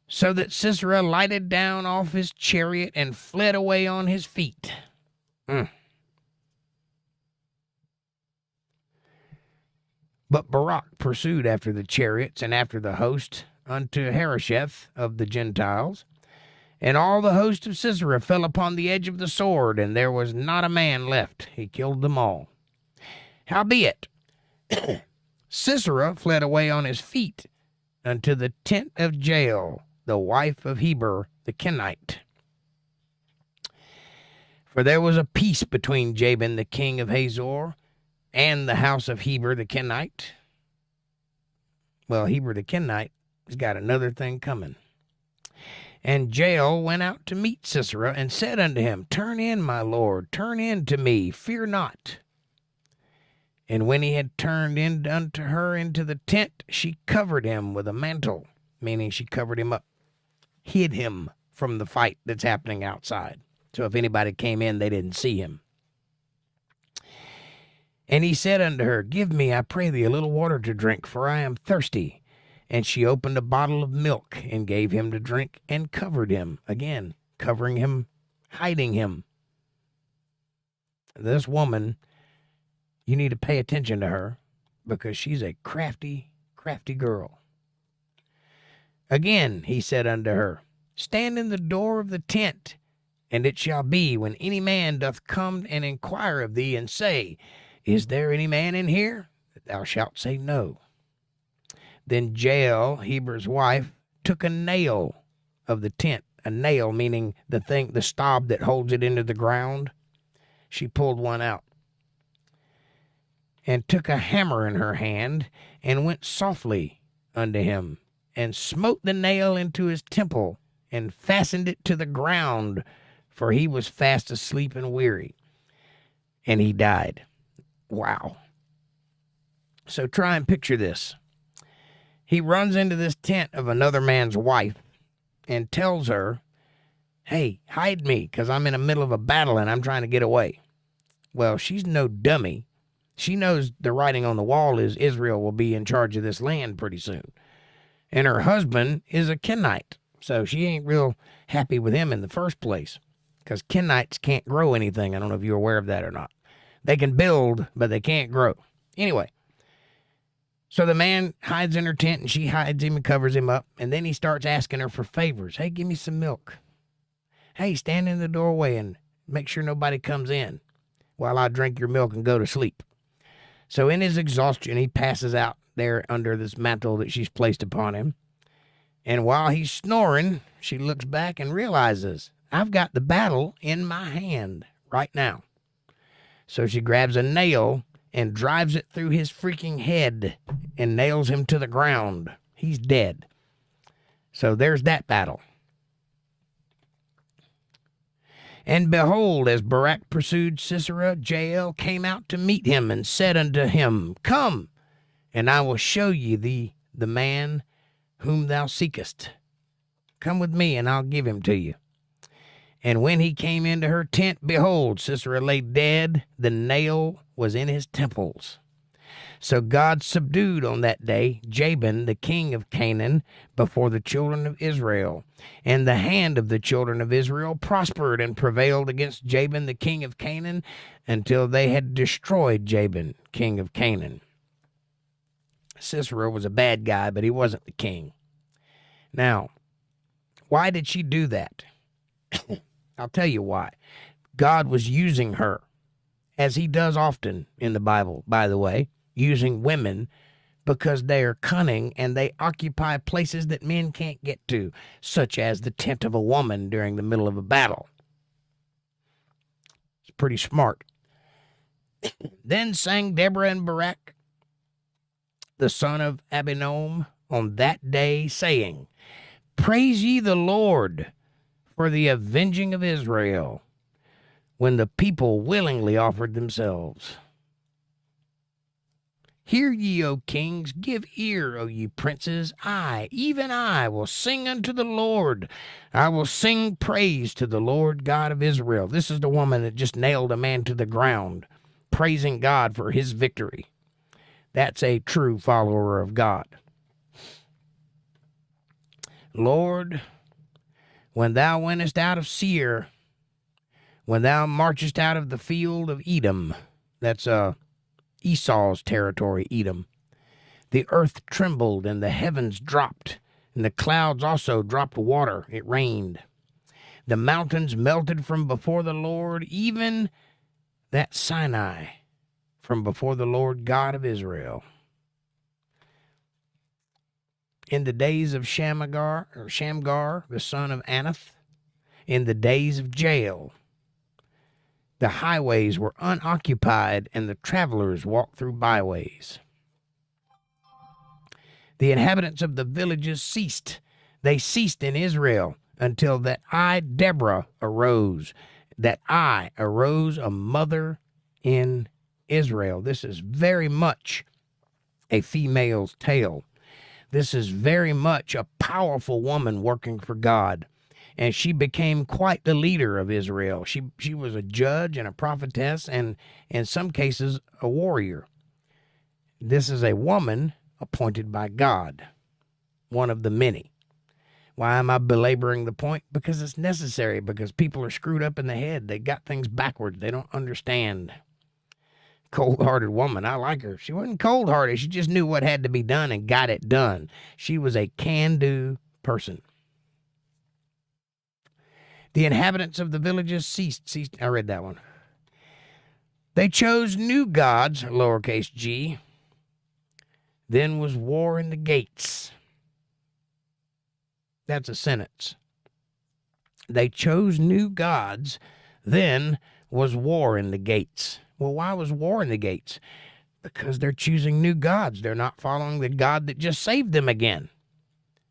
So that Sisera lighted down off his chariot and fled away on his feet. But Barak pursued after the chariots and after the host unto Harosheth of the Gentiles. And all the host of Sisera fell upon the edge of the sword, and there was not a man left. He killed them all. Howbeit, Sisera fled away on his feet unto the tent of Jael, the wife of Heber the Kenite. For there was a peace between Jabin the king of Hazor and the house of Heber the Kenite. Well, Heber the Kenite has got another thing coming. And Jael went out to meet Sisera and said unto him, Turn in, my lord, turn in to me, fear not. And when he had turned in unto her into the tent, she covered him with a mantle, meaning she covered him up, hid him from the fight that's happening outside. So if anybody came in, they didn't see him. And he said unto her, Give me, I pray thee, a little water to drink, for I am thirsty. And she opened a bottle of milk and gave him to drink and covered him. Again, covering him, hiding him. This woman, you need to pay attention to her because she's a crafty, crafty girl. Again, he said unto her, Stand in the door of the tent, and it shall be when any man doth come and inquire of thee and say, Is there any man in here? That thou shalt say no. Then Jael, Heber's wife, took a nail of the tent, a nail meaning the stop that holds it into the ground. She pulled one out and took a hammer in her hand and went softly unto him and smote the nail into his temple and fastened it to the ground, for he was fast asleep and weary. And he died. Wow. So try and picture this. He runs into this tent of another man's wife and tells her, Hey, hide me, because I'm in the middle of a battle and I'm trying to get away. Well, she's no dummy. She knows the writing on the wall is Israel will be in charge of this land pretty soon. And her husband is a Kenite, so she ain't real happy with him in the first place, because Kenites can't grow anything. I don't know if you're aware of that or not. They can build, but they can't grow. Anyway. So the man hides in her tent, and she hides him and covers him up, and then he starts asking her for favors. Hey, give me some milk. Hey, stand in the doorway and make sure nobody comes in while I drink your milk and go to sleep. So in his exhaustion, he passes out there under this mantle that she's placed upon him. And while he's snoring, she looks back and realizes, I've got the battle in my hand right now. So she grabs a nail and drives it through his freaking head and nails him to the ground. He's dead. So there's that battle. And behold, as Barak pursued Sisera, Jael came out to meet him and said unto him, Come, and I will show you the man whom thou seekest. Come with me, and I'll give him to you. And when he came into her tent, behold, Sisera lay dead. The nail was in his temples. So God subdued on that day Jabin, the king of Canaan, before the children of Israel. And the hand of the children of Israel prospered and prevailed against Jabin, the king of Canaan, until they had destroyed Jabin, king of Canaan. Sisera was a bad guy, but he wasn't the king. Now, why did she do that? I'll tell you why. God was using her, as he does often in the Bible, by the way, using women because they are cunning and they occupy places that men can't get to, such as the tent of a woman during the middle of a battle. It's pretty smart. Then sang Deborah and Barak, the son of Abinoam, on that day, saying, Praise ye the Lord for the avenging of Israel, when the people willingly offered themselves. Hear ye, O kings, give ear, O ye princes. I, even I, will sing unto the Lord. I will sing praise to the Lord God of Israel. This is the woman that just nailed a man to the ground, praising God for his victory. That's a true follower of God. Lord, when thou wentest out of Seir, when thou marchest out of the field of Edom, that's Esau's territory, Edom, the earth trembled and the heavens dropped, and the clouds also dropped water. It rained. The mountains melted from before the Lord, even that Sinai from before the Lord God of Israel. In the days of Shamgar, the son of Anath, in the days of Jael, The highways were unoccupied, and the travelers walked through byways. The inhabitants of the villages ceased. They ceased in Israel until that I, Deborah, arose. That I arose a mother in Israel. This is very much a female's tale. This is very much a powerful woman working for God. And she became quite the leader of Israel. She was a judge and a prophetess and, in some cases, a warrior. This is a woman appointed by God, one of the many. Why am I belaboring the point? Because it's necessary, because people are screwed up in the head. They got things backwards. They don't understand. Cold-hearted woman. I like her. She wasn't cold-hearted. She just knew what had to be done and got it done. She was a can-do person. The inhabitants of the villages ceased. I read that one. They chose new gods, lowercase g. Then was war in the gates. That's a sentence. They chose new gods. Then was war in the gates. Well, why was war in the gates? Because they're choosing new gods. They're not following the God that just saved them again.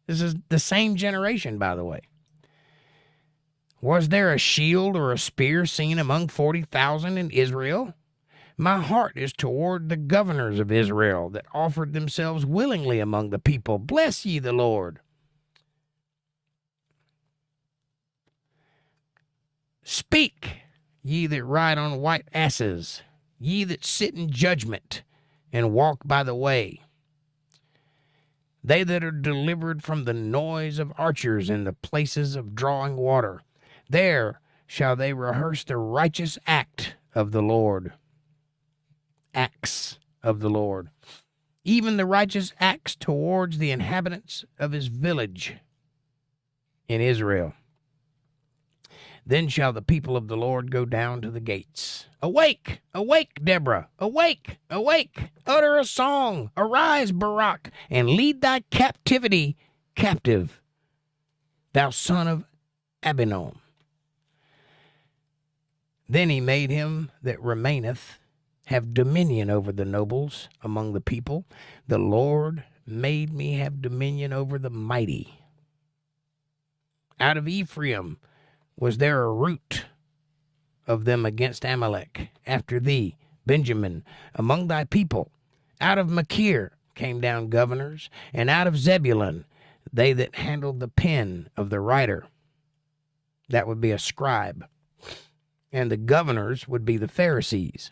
This is the same generation, by the way. Was there a shield or a spear seen among 40,000 in Israel? My heart is toward the governors of Israel that offered themselves willingly among the people. Bless ye the Lord. Speak, ye that ride on white asses, ye that sit in judgment and walk by the way. They that are delivered from the noise of archers in the places of drawing water, there shall they rehearse the righteous act of the Lord. Acts of the Lord. Even the righteous acts towards the inhabitants of his village in Israel. Then shall the people of the Lord go down to the gates. Awake, awake, Deborah, awake, awake, utter a song, arise, Barak, and lead thy captivity captive, thou son of Abinom. Then he made him that remaineth have dominion over the nobles among the people. The Lord made me have dominion over the mighty. Out of Ephraim was there a root of them against Amalek? After thee, Benjamin, among thy people. Out of Machir came down governors, and out of Zebulun, they that handled the pen of the writer. That would be a scribe. And the governors would be the Pharisees,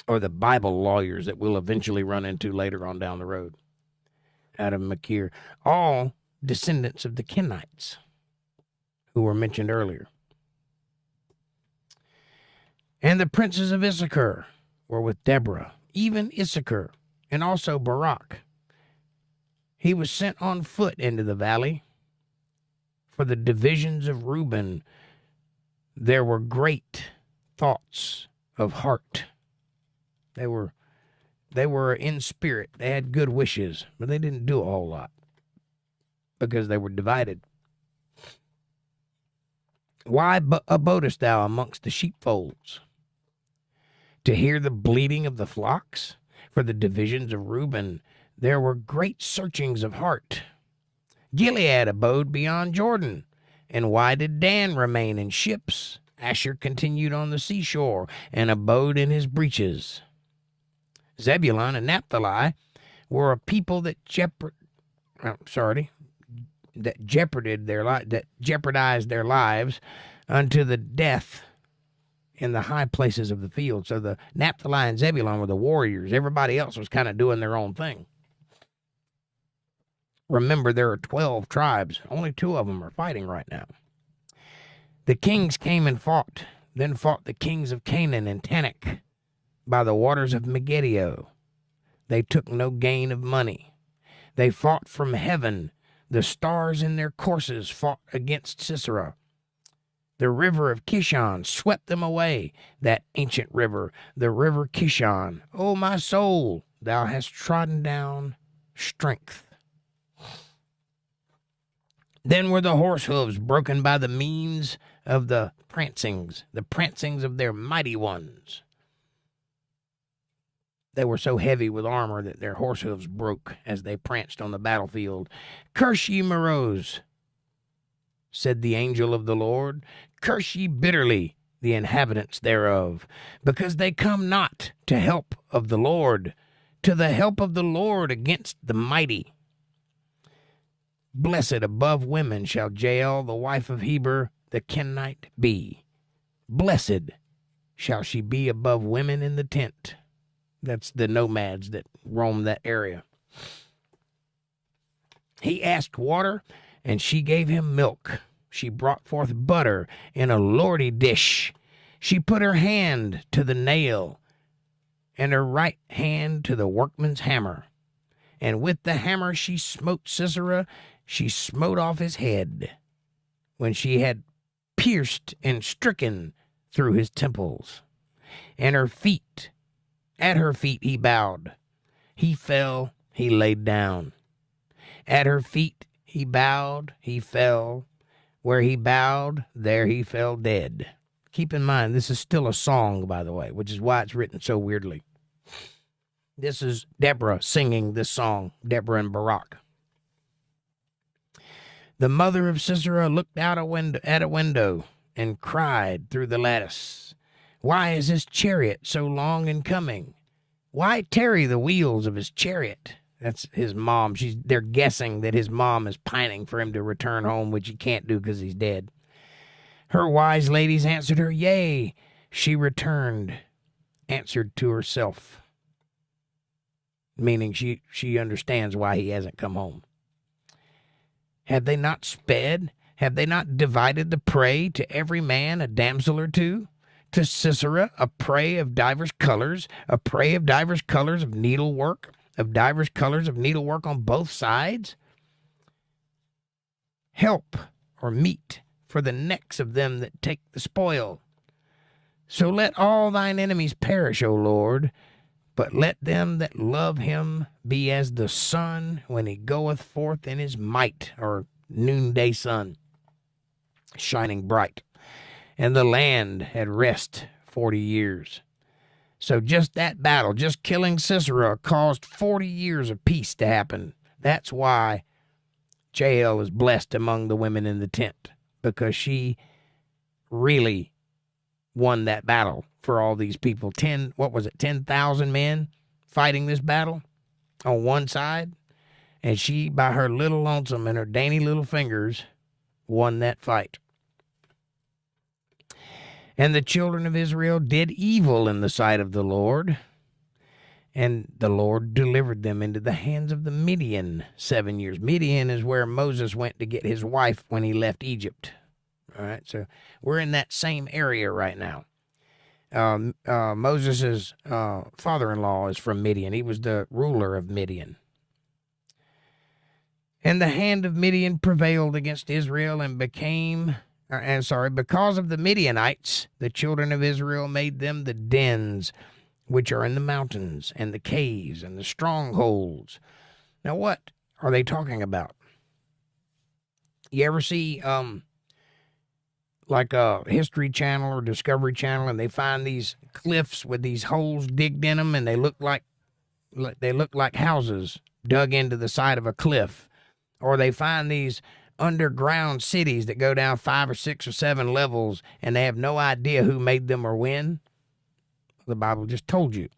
or the Bible lawyers that we'll eventually run into later on down the road. Out of Machir, all descendants of the Kenites, who were mentioned earlier. And the princes of Issachar were with Deborah, even Issachar, and also Barak. He was sent on foot into the valley. For the divisions of Reuben, there were great thoughts of heart. They were in spirit. They had good wishes, but they didn't do a whole lot because they were divided. Why abodest thou amongst the sheepfolds? To hear the bleating of the flocks? For the divisions of Reuben, there were great searchings of heart. Gilead abode beyond Jordan. And why did Dan remain in ships? Asher continued on the seashore and abode in his breeches. Zebulun and Naphtali were a people that jeopardized their lives unto the death in the high places of the field. So the Naphtali and Zebulun were the warriors. Everybody else was kind of doing their own thing. Remember, there are 12 tribes. Only 2 of them are fighting right now. The kings came and fought. Then fought the kings of Canaan and Tanakh by the waters of Megiddo. They took no gain of money. They fought from heaven. The stars in their courses fought against Sisera. The river of Kishon swept them away, that ancient river, the river Kishon. O my soul, thou hast trodden down strength. Then were the horse hooves broken by the means of the prancings of their mighty ones. They were so heavy with armor that their horse hooves broke as they pranced on the battlefield. Curse ye, Meroz, said the angel of the Lord. Curse ye bitterly the inhabitants thereof, because they come not to help of the Lord, to the help of the Lord against the mighty. Blessed above women shall Jael, the wife of Heber, the Kenite, be. Blessed shall she be above women in the tent. That's the nomads that roam that area. He asked water, and she gave him milk. She brought forth butter in a lordy dish. She put her hand to the nail, and her right hand to the workman's hammer. And with the hammer she smote Sisera. She smote off his head, when she had pierced and stricken through his temples. And at her feet he bowed. He fell, he laid down. At her feet he bowed, he fell. Where he bowed, there he fell dead. Keep in mind, this is still a song, by the way, which is why it's written so weirdly. This is Deborah singing this song, Deborah and Barak. The mother of Sisera looked out at a window and cried through the lattice, Why is his chariot so long in coming? Why tarry the wheels of his chariot? That's his mom. They're guessing that his mom is pining for him to return home, which he can't do because he's dead. Her wise ladies answered her, Yea. She returned, answered to herself, meaning she understands why he hasn't come home. Have they not sped? Have they not divided the prey to every man a damsel or two? To Sisera a prey of divers colors, of needlework, on both sides? Help or meat for the necks of them that take the spoil. So let all thine enemies perish, O Lord, but let them that love him be as the sun when he goeth forth in his might, or noonday sun, shining bright. And the land had rest 40 years. So just that battle, just killing Sisera, caused 40 years of peace to happen. That's why Jael is blessed among the women in the tent, because she really won that battle for all these people. 10,000 men fighting this battle on one side, and she, by her little lonesome and her dainty little fingers, won that fight. And the children of Israel did evil in the sight of the Lord, and the Lord delivered them into the hands of the Midian 7 years. Midian is where Moses went to get his wife when he left Egypt. All right, so we're in that same area right now. Moses' father-in-law is from Midian. He was the ruler of Midian. And the hand of Midian prevailed against Israel because of the Midianites, the children of Israel made them the dens which are in the mountains, and the caves, and the strongholds. Now, what are they talking about? You ever see, like a History Channel or Discovery Channel, and they find these cliffs with these holes digged in them, and they look like houses dug into the side of a cliff? Or they find these underground cities that go down 5 or 6 or 7 levels, and they have no idea who made them or when? The Bible just told you.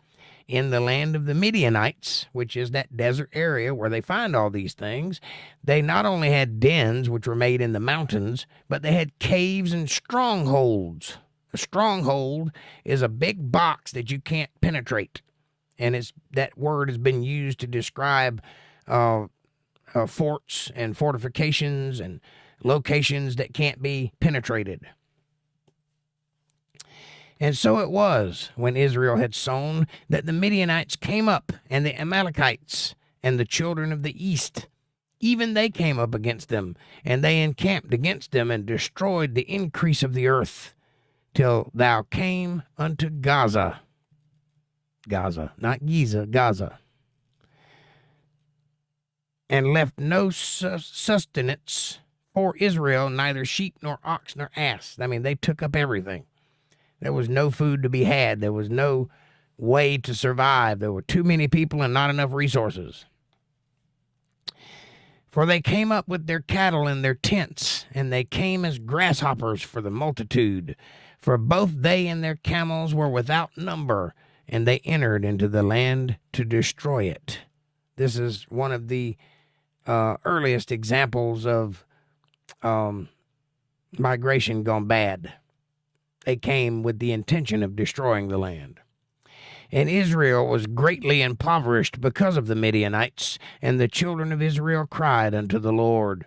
In the land of the Midianites, which is that desert area where they find all these things, they not only had dens, which were made in the mountains, but they had caves and strongholds. A stronghold is a big box that you can't penetrate. And that word has been used to describe forts and fortifications and locations that can't be penetrated. And so it was, when Israel had sown, that the Midianites came up, and the Amalekites, and the children of the east, even they came up against them, and they encamped against them, and destroyed the increase of the earth, till thou came unto Gaza. Gaza, not Giza, Gaza. And left no sustenance for Israel neither sheep nor ox nor ass. I mean, they took up everything. There was no food to be had. There was no way to survive. There were too many people and not enough resources. For they came up with their cattle in their tents, and they came as grasshoppers for the multitude. For both they and their camels were without number, and they entered into the land to destroy it. This is one of the earliest examples of migration gone bad. They came with the intention of destroying the land. And Israel was greatly impoverished because of the Midianites, and the children of Israel cried unto the Lord.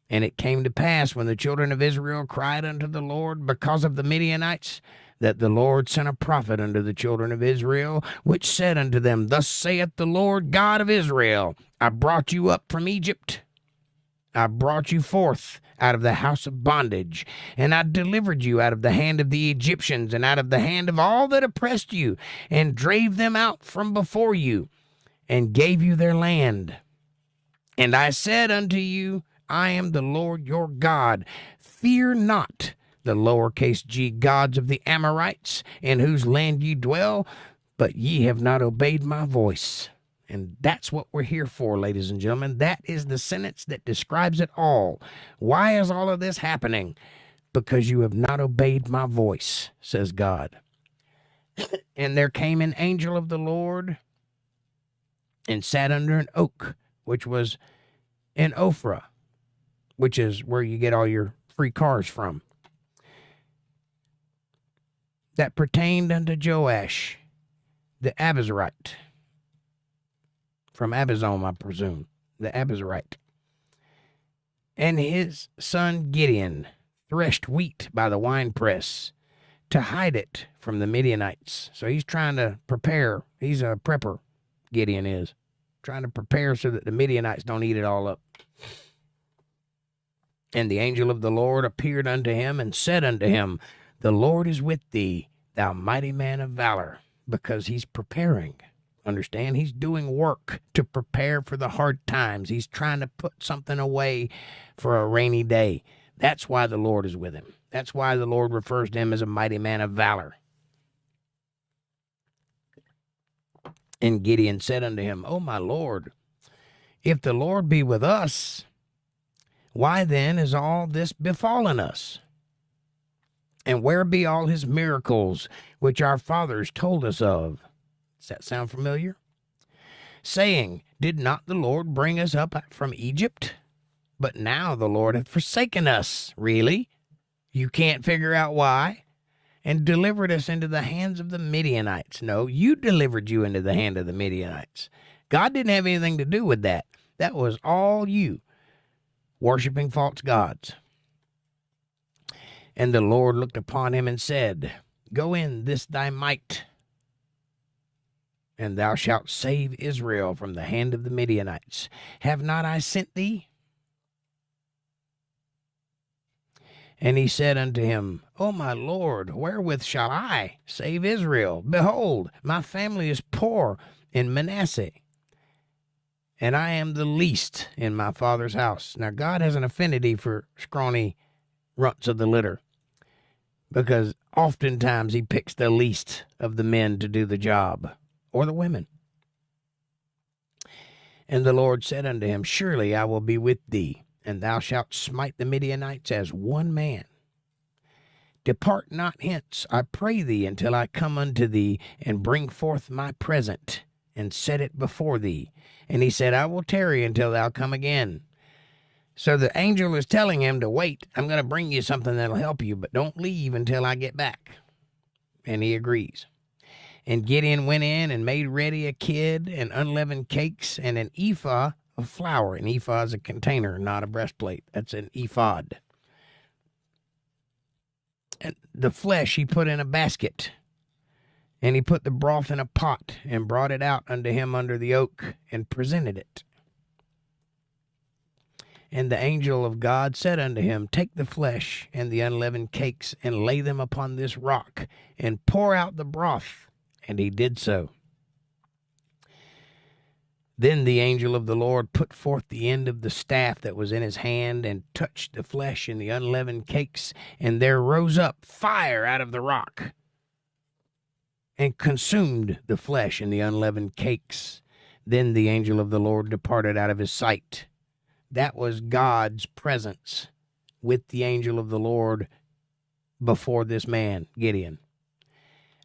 And it came to pass, when the children of Israel cried unto the Lord because of the Midianites, that the Lord sent a prophet unto the children of Israel, which said unto them, Thus saith the Lord God of Israel, I brought you up from Egypt. I brought you forth out of the house of bondage, and I delivered you out of the hand of the Egyptians, and out of the hand of all that oppressed you, and drave them out from before you, and gave you their land. And I said unto you, I am the Lord your God. Fear not the lowercase g gods of the Amorites, in whose land ye dwell, but ye have not obeyed my voice. And that's what we're here for, ladies and gentlemen. That is the sentence that describes it all. Why is all of this happening? Because you have not obeyed my voice, says God. And there came an angel of the Lord and sat under an oak, which was in Ophrah, which is where you get all your free cars from, that pertained unto Joash the Abiezrite, from Abizom, I presume, the Abiezrite. And his son Gideon threshed wheat by the winepress to hide it from the Midianites. So he's trying to prepare. He's a prepper, Gideon is. Trying to prepare so that the Midianites don't eat it all up. And the angel of the Lord appeared unto him and said unto him, The Lord is with thee, thou mighty man of valor, because he's preparing. Understand? He's doing work to prepare for the hard times. He's trying to put something away for a rainy day. That's why the Lord is with him. That's why the Lord refers to him as a mighty man of valor. And Gideon said unto him, O my Lord, if the Lord be with us, why then is all this befallen us? And where be all his miracles which our fathers told us of? Does that sound familiar? Saying, Did not the Lord bring us up from Egypt? But now the Lord hath forsaken us. Really? You can't figure out why? And delivered us into the hands of the Midianites. No, you delivered you into the hand of the Midianites. God didn't have anything to do with that. That was all you, worshiping false gods. And the Lord looked upon him and said, Go in this thy might, and thou shalt save Israel from the hand of the Midianites. Have not I sent thee? And he said unto him, O my Lord, wherewith shall I save Israel? Behold, my family is poor in Manasseh, and I am the least in my father's house. Now, God has an affinity for scrawny runts of the litter, because oftentimes he picks the least of the men to do the job, or the women. And the Lord said unto him, Surely I will be with thee, and thou shalt smite the Midianites as one man. Depart not hence, I pray thee, until I come unto thee, and bring forth my present, and set it before thee. And he said, I will tarry until thou come again. So the angel is telling him to wait. I'm going to bring you something that'll help you, but don't leave until I get back. And he agrees. And Gideon went in and made ready a kid and unleavened cakes and an ephah of flour. An ephah is a container, not a breastplate. That's an ephod. And the flesh he put in a basket. And he put the broth in a pot and brought it out unto him under the oak and presented it. And the angel of God said unto him, Take the flesh and the unleavened cakes and lay them upon this rock and pour out the broth. And he did so. Then the angel of the Lord put forth the end of the staff that was in his hand, and touched the flesh and the unleavened cakes, and there rose up fire out of the rock, and consumed the flesh and the unleavened cakes. Then the angel of the Lord departed out of his sight. That was God's presence with the angel of the Lord before this man, Gideon.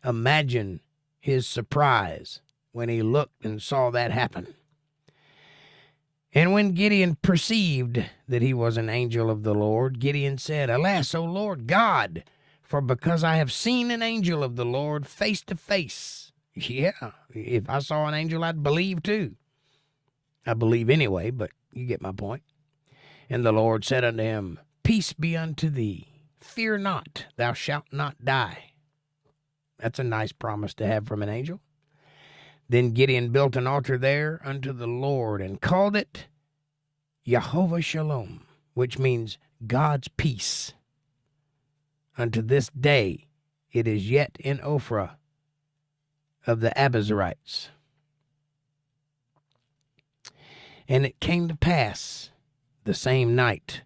Imagine his surprise when he looked and saw that happen. And when Gideon perceived that he was an angel of the Lord, Gideon said, Alas, O Lord God, for because I have seen an angel of the Lord face to face. Yeah, if I saw an angel, I'd believe too. I believe anyway, but you get my point. And the Lord said unto him, Peace be unto thee. Fear not, thou shalt not die. That's a nice promise to have from an angel. Then Gideon built an altar there unto the Lord, and called it Jehovah Shalom, which means God's peace. Unto this day it is yet in Ophrah of the Abiezrites. And it came to pass the same night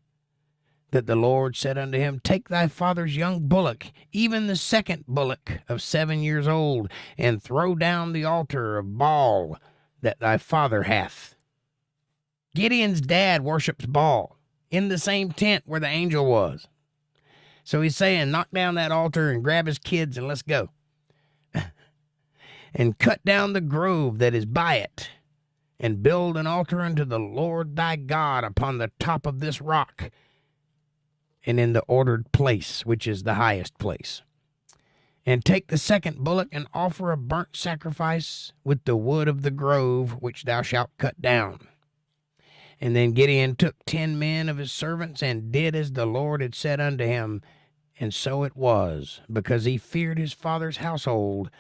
that the Lord said unto him, Take thy father's young bullock, even the second bullock of 7 years old, and throw down the altar of Baal that thy father hath. Gideon's dad worships Baal in the same tent where the angel was. So he's saying, knock down that altar and grab his kids and let's go. And cut down the grove that is by it, and build an altar unto the Lord thy God upon the top of this rock, and in the ordered place, which is the highest place. And take the second bullock, and offer a burnt sacrifice with the wood of the grove, which thou shalt cut down. And then Gideon took 10 men of his servants, and did as the Lord had said unto him. And so it was, because he feared his father's household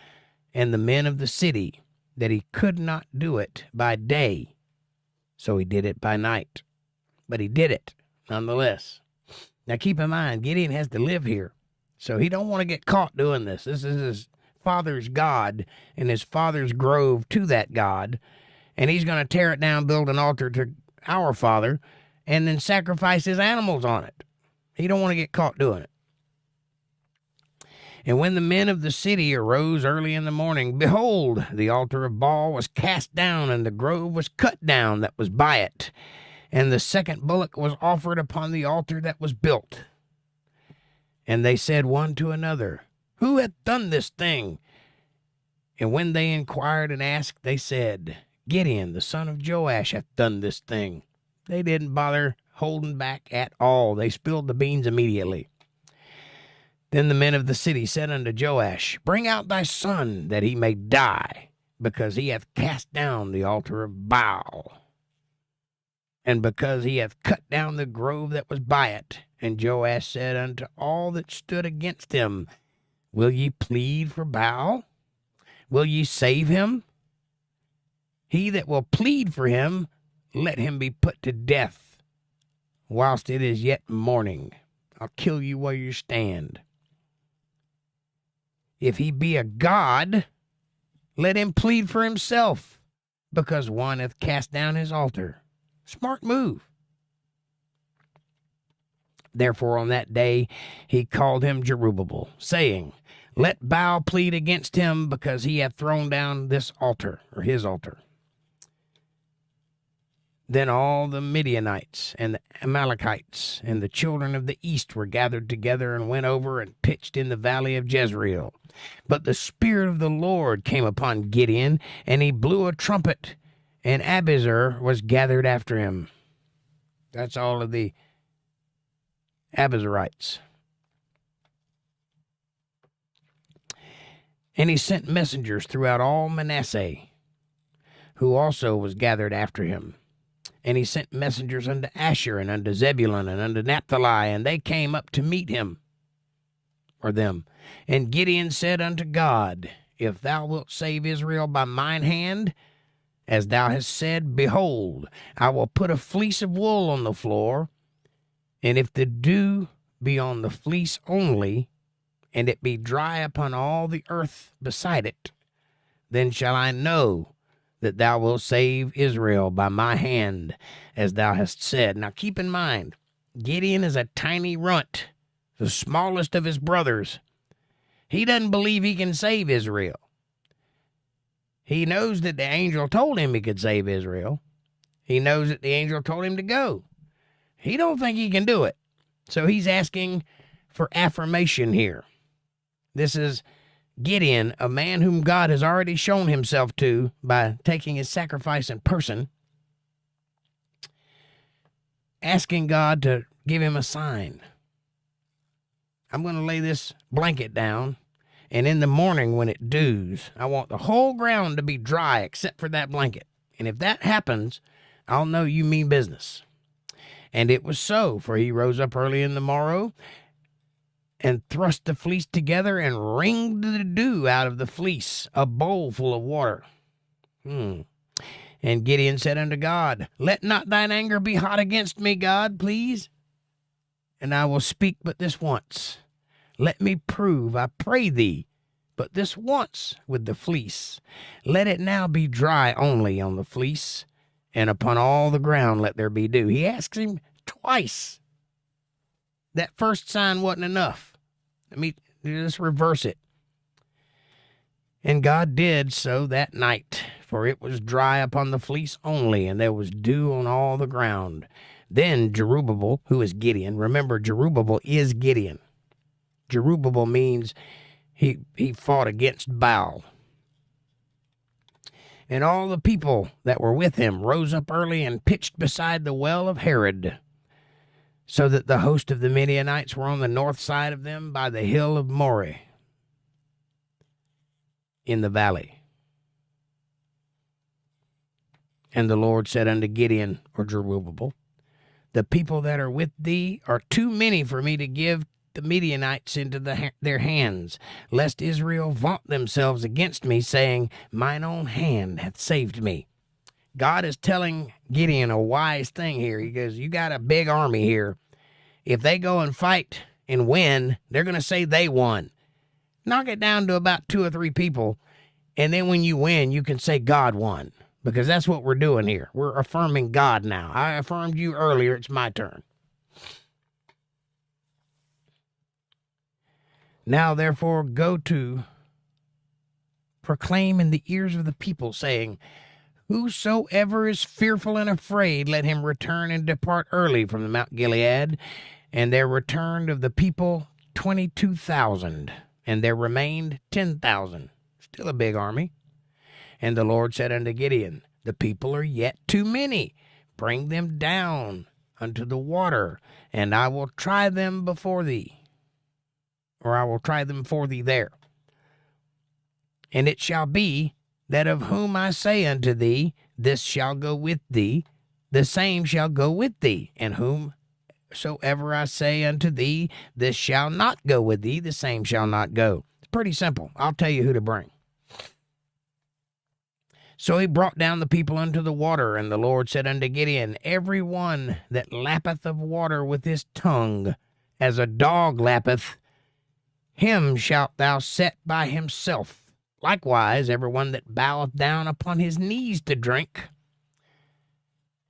and the men of the city, that he could not do it by day. So he did it by night. But he did it nonetheless. Now keep in mind, Gideon has to live here. So he don't want to get caught doing this. This is his father's God and his father's grove to that God. And he's going to tear it down, build an altar to our father, and then sacrifice his animals on it. He don't want to get caught doing it. And when the men of the city arose early in the morning, behold, the altar of Baal was cast down, and the grove was cut down that was by it. And the second bullock was offered upon the altar that was built. And they said one to another, Who hath done this thing? And when they inquired and asked, they said, Gideon, the son of Joash, hath done this thing. They didn't bother holding back at all. They spilled the beans immediately. Then the men of the city said unto Joash, Bring out thy son, that he may die, because he hath cast down the altar of Baal, and because he hath cut down the grove that was by it. And Joash said unto all that stood against him, Will ye plead for Baal? Will ye save him? He that will plead for him, let him be put to death, whilst it is yet morning. I'll kill you where you stand. If he be a god, let him plead for himself, because one hath cast down his altar. Smart move. Therefore on that day he called him Jerubbaal, saying, Let Baal plead against him, because he hath thrown down this altar, or his altar. Then all the Midianites and the Amalekites and the children of the east were gathered together, and went over and pitched in the valley of Jezreel. But the Spirit of the Lord came upon Gideon, and he blew a trumpet, and Abiezer was gathered after him. That's all of the Abiezrites. And he sent messengers throughout all Manasseh, who also was gathered after him. And he sent messengers unto Asher, and unto Zebulun, and unto Naphtali, and they came up to meet him, or them. And Gideon said unto God, If thou wilt save Israel by mine hand, as thou hast said, behold, I will put a fleece of wool on the floor, and if the dew be on the fleece only, and it be dry upon all the earth beside it, then shall I know that thou wilt save Israel by my hand, as thou hast said. Now keep in mind, Gideon is a tiny runt, the smallest of his brothers. He doesn't believe he can save Israel. He knows that the angel told him he could save Israel. He knows that the angel told him to go. He don't think he can do it. So he's asking for affirmation here. This is Gideon, a man whom God has already shown himself to by taking his sacrifice in person, asking God to give him a sign. I'm going to lay this blanket down, and in the morning when it dews, I want the whole ground to be dry except for that blanket. And if that happens, I'll know you mean business. And it was so, for he rose up early in the morrow and thrust the fleece together and wringed the dew out of the fleece, a bowl full of water. And Gideon said unto God, let not thine anger be hot against me, God, please, and I will speak but this once. Let me prove, I pray thee, but this once with the fleece. Let it now be dry only on the fleece, and upon all the ground let there be dew. He asks him twice. That first sign wasn't enough. Let me just reverse it. And God did so that night, for it was dry upon the fleece only, and there was dew on all the ground. Then Jerubbaal, who is Gideon, remember Jerubbaal is Gideon. Jerubbaal means he fought against Baal. And all the people that were with him rose up early and pitched beside the well of Herod, so that the host of the Midianites were on the north side of them by the hill of Moreh in the valley. And the Lord said unto Gideon, or Jerubbaal, the people that are with thee are too many for me to give the Midianites into their hands, lest Israel vaunt themselves against me, saying, mine own hand hath saved me. God is telling Gideon a wise thing here. He goes, you got a big army here. If they go and fight and win, they're going to say they won. Knock it down to about 2 or 3 people, and then when you win, you can say God won, because that's what we're doing here. We're affirming God now. I affirmed you earlier. It's my turn. Now, therefore, go to proclaim in the ears of the people, saying, whosoever is fearful and afraid, let him return and depart early from the Mount Gilead. And there returned of the people 22,000, and there remained 10,000. Still a big army. And the Lord said unto Gideon, the people are yet too many. Bring them down unto the water, and I will try them before thee. Or I will try them for thee there. And it shall be that of whom I say unto thee, this shall go with thee, the same shall go with thee. And whomsoever I say unto thee, this shall not go with thee, the same shall not go. It's pretty simple. I'll tell you who to bring. So he brought down the people unto the water, and the Lord said unto Gideon, every one that lappeth of water with his tongue, as a dog lappeth, him shalt thou set by himself. Likewise, every one that boweth down upon his knees to drink.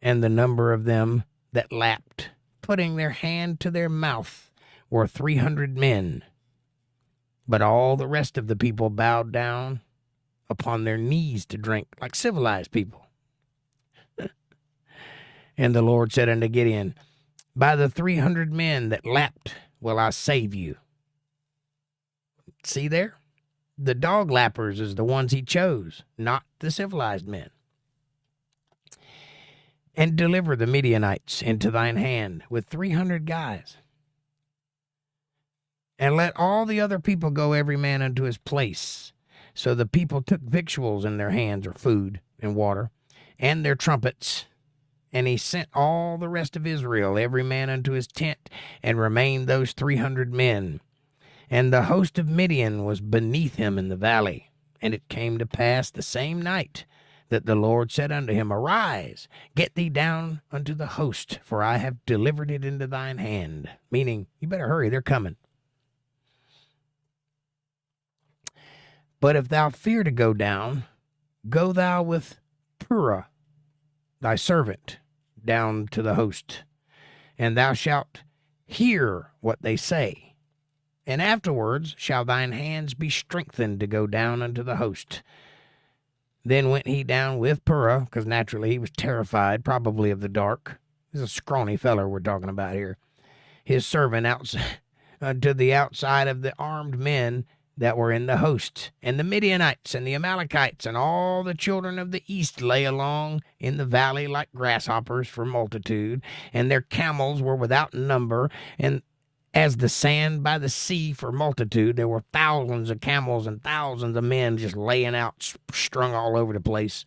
And the number of them that lapped, putting their hand to their mouth, were 300 men. But all the rest of the people bowed down upon their knees to drink, like civilized people. And the Lord said unto Gideon, by the 300 men that lapped will I save you. See there? The dog lappers is the ones he chose, not the civilized men. And deliver the Midianites into thine hand with 300 guys. And let all the other people go every man unto his place. So the people took victuals in their hands, or food and water, and their trumpets. And he sent all the rest of Israel, every man unto his tent, and remained those 300 men. And the host of Midian was beneath him in the valley. And it came to pass the same night that the Lord said unto him, arise, get thee down unto the host, for I have delivered it into thine hand. Meaning, you better hurry, they're coming. But if thou fear to go down, go thou with Purah, thy servant, down to the host, and thou shalt hear what they say. And afterwards shall thine hands be strengthened to go down unto the host. Then went he down with Purah, because naturally he was terrified, probably of the dark. This is a scrawny feller we're talking about here. His servant outside, to the outside of the armed men that were in the host. And the Midianites and the Amalekites and all the children of the east lay along in the valley like grasshoppers for multitude, and their camels were without number, and as the sand by the sea for multitude. There were thousands of camels and thousands of men just laying out, strung all over the place.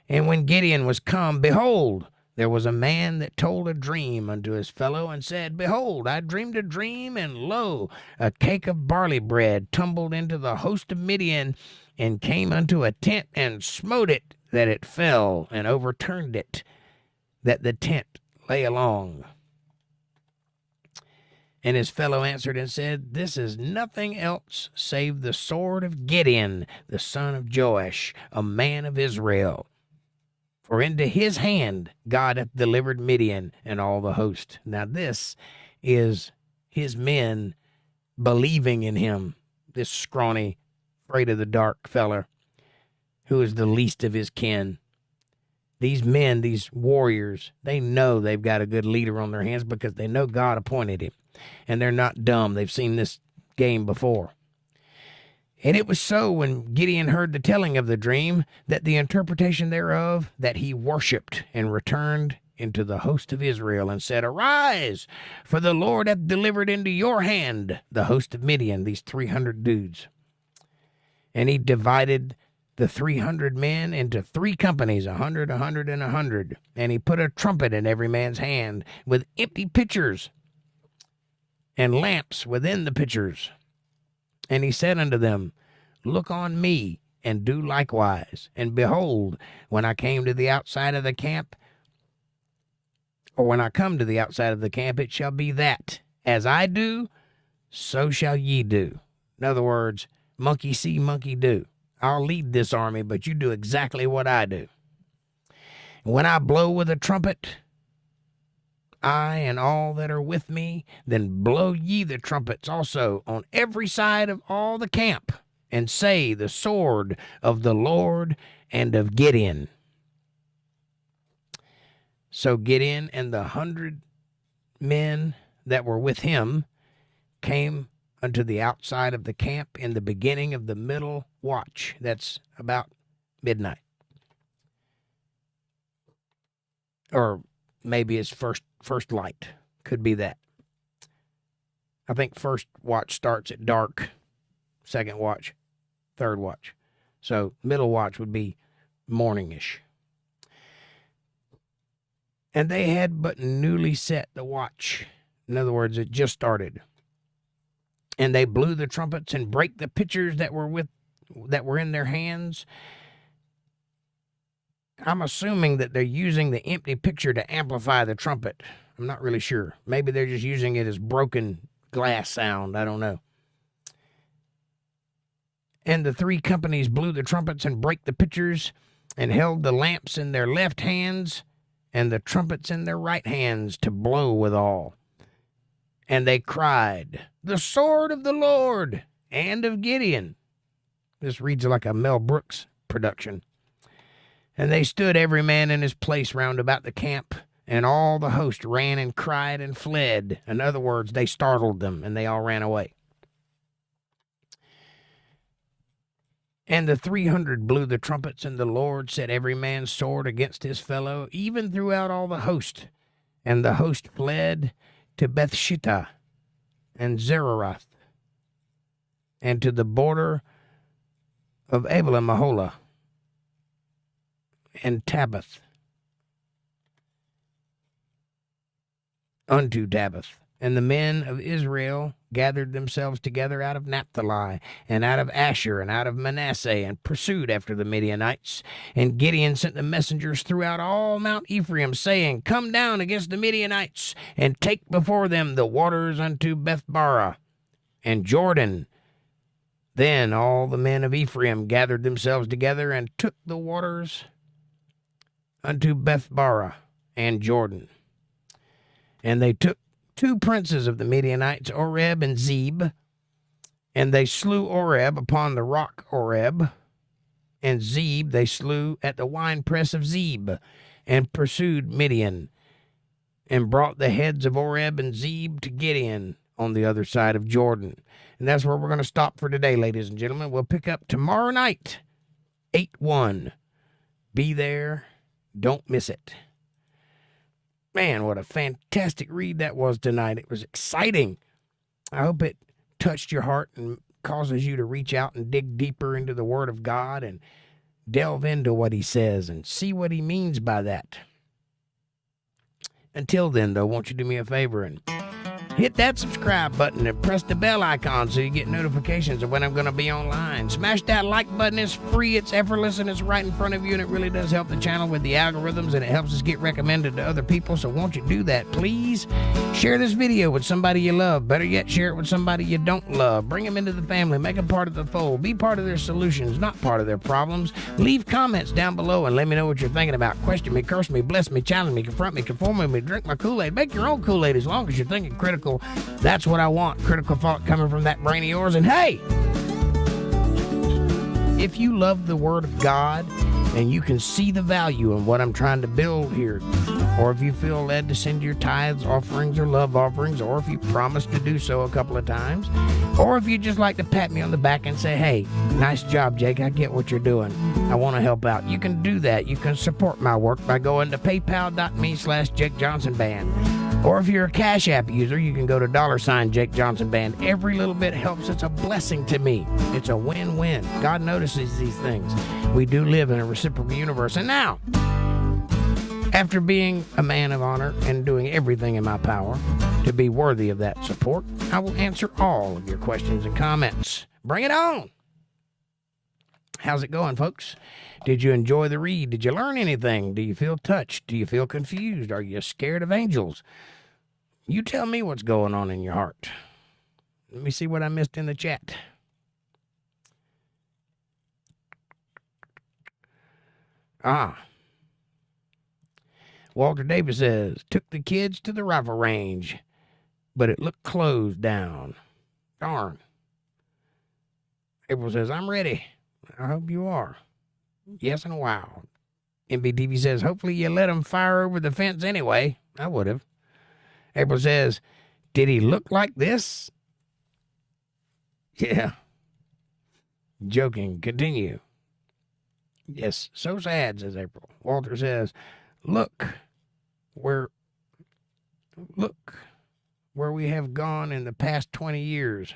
And when Gideon was come, behold, there was a man that told a dream unto his fellow, and said, Behold, I dreamed a dream, and lo, a cake of barley bread tumbled into the host of Midian, and came unto a tent, and smote it, that it fell, and overturned it, that the tent lay along. And his fellow answered and said, This is nothing else save the sword of Gideon, the son of Joash, a man of Israel. For into his hand God hath delivered Midian and all the host. Now this is his men believing in him, this scrawny, afraid of the dark feller, who is the least of his kin. These men, these warriors, they know they've got a good leader on their hands because they know God appointed him. And they're not dumb. They've seen this game before. And it was so, when Gideon heard the telling of the dream, that the interpretation thereof, that he worshipped and returned into the host of Israel, and said, Arise, for the Lord hath delivered into your hand the host of Midian, these 300 dudes. And he divided the 300 men into 3 companies, 100, 100, and 100. And he put a trumpet in every man's hand, with empty pitchers and lamps within the pitchers. And he said unto them, Look on me, and do likewise. And behold, when I came to the outside of the camp, or when I come to the outside of the camp, it shall be that, as I do, so shall ye do. In other words, monkey see, monkey do. I'll lead this army, but you do exactly what I do. When I blow with a trumpet, I and all that are with me, then blow ye the trumpets also on every side of all the camp, and say, The sword of the Lord and of Gideon. So Gideon and the 100 men that were with him came unto the outside of the camp in the beginning of the middle watch. That's about midnight. Or maybe it's first light. Could be that. I think first watch starts at dark. Second watch, third watch. So middle watch would be morningish. And they had but newly set the watch. In other words, it just started. And they blew the trumpets and brake the pitchers that were in their hands. I'm assuming that they're using the empty pitcher to amplify the trumpet. I'm not really sure. Maybe they're just using it as broken glass sound. I don't know. And the 3 companies blew the trumpets and brake the pitchers, and held the lamps in their left hands, and the trumpets in their right hands, to blow withal. And they cried, The sword of the Lord and of Gideon. This reads like a Mel Brooks production. And they stood every man in his place round about the camp, and all the host ran and cried and fled. In other words, they startled them, and they all ran away. And the 300 blew the trumpets, and the Lord set every man's sword against his fellow, even throughout all the host. And the host fled to Bethshittah and Zererath, and to the border of Abel-Maholah and Tabbath, unto Tabbath. And the men of Israel gathered themselves together out of Naphtali, and out of Asher, and out of Manasseh, and pursued after the Midianites. And Gideon sent the messengers throughout all Mount Ephraim, saying, Come down against the Midianites, and take before them the waters unto Bethbara and Jordan. Then all the men of Ephraim gathered themselves together, and took the waters unto Bethbara and Jordan. And they took 2 princes of the Midianites, Oreb and Zeb, and they slew Oreb upon the rock Oreb, and Zeb they slew at the winepress of Zeb, and pursued Midian, and brought the heads of Oreb and Zeb to Gideon on the other side of Jordan. And that's where we're going to stop for today, ladies and gentlemen. We'll pick up tomorrow night, 8/1. Be there. Don't miss it. Man, what a fantastic read that was tonight. It was exciting. I hope it touched your heart and causes you to reach out and dig deeper into the Word of God and delve into what He says and see what He means by that. Until then, though, won't you do me a favor and hit that subscribe button and press the bell icon so you get notifications of when I'm going to be online. Smash that like button. It's free, it's effortless, and it's right in front of you, and it really does help the channel with the algorithms, and it helps us get recommended to other people, so won't you do that, please? Share this video with somebody you love. Better yet, share it with somebody you don't love. Bring them into the family. Make them part of the fold. Be part of their solutions, not part of their problems. Leave comments down below and let me know what you're thinking about. Question me, curse me, bless me, challenge me, confront me, conform me, drink my Kool-Aid. Make your own Kool-Aid as long as you're thinking critical. That's what I want. Critical thought coming from that brain of yours. And hey, if you love the Word of God and you can see the value in what I'm trying to build here, or if you feel led to send your tithes, offerings, or love offerings, or if you promised to do so a couple of times, or if you just like to pat me on the back and say, hey, nice job, Jake, I get what you're doing, I want to help out, you can do that. You can support my work by going to paypal.me/jakejohnsonband. Or if you're a CashApp user, you can go to $JakeJohnsonBand. Every little bit helps. It's a blessing to me. It's a win-win. God notices these things. We do live in a reciprocal universe. And now, after being a man of honor and doing everything in my power to be worthy of that support, I will answer all of your questions and comments. Bring it on. How's it going, folks? Did you enjoy the read? Did you learn anything? Do you feel touched? Do you feel confused? Are you scared of angels? You tell me what's going on in your heart. Let me see what I missed in the chat. Walter Davis says, took the kids to the rifle range, but it looked closed down. Darn. April says, I'm ready. I hope you are. Yes and wow. MBTV says, hopefully you let him fire over the fence anyway. I would have. April says, did he look like this? Yeah. Joking. Continue. Yes, so sad, says April. Walter says, look where we have gone in the past 20 years.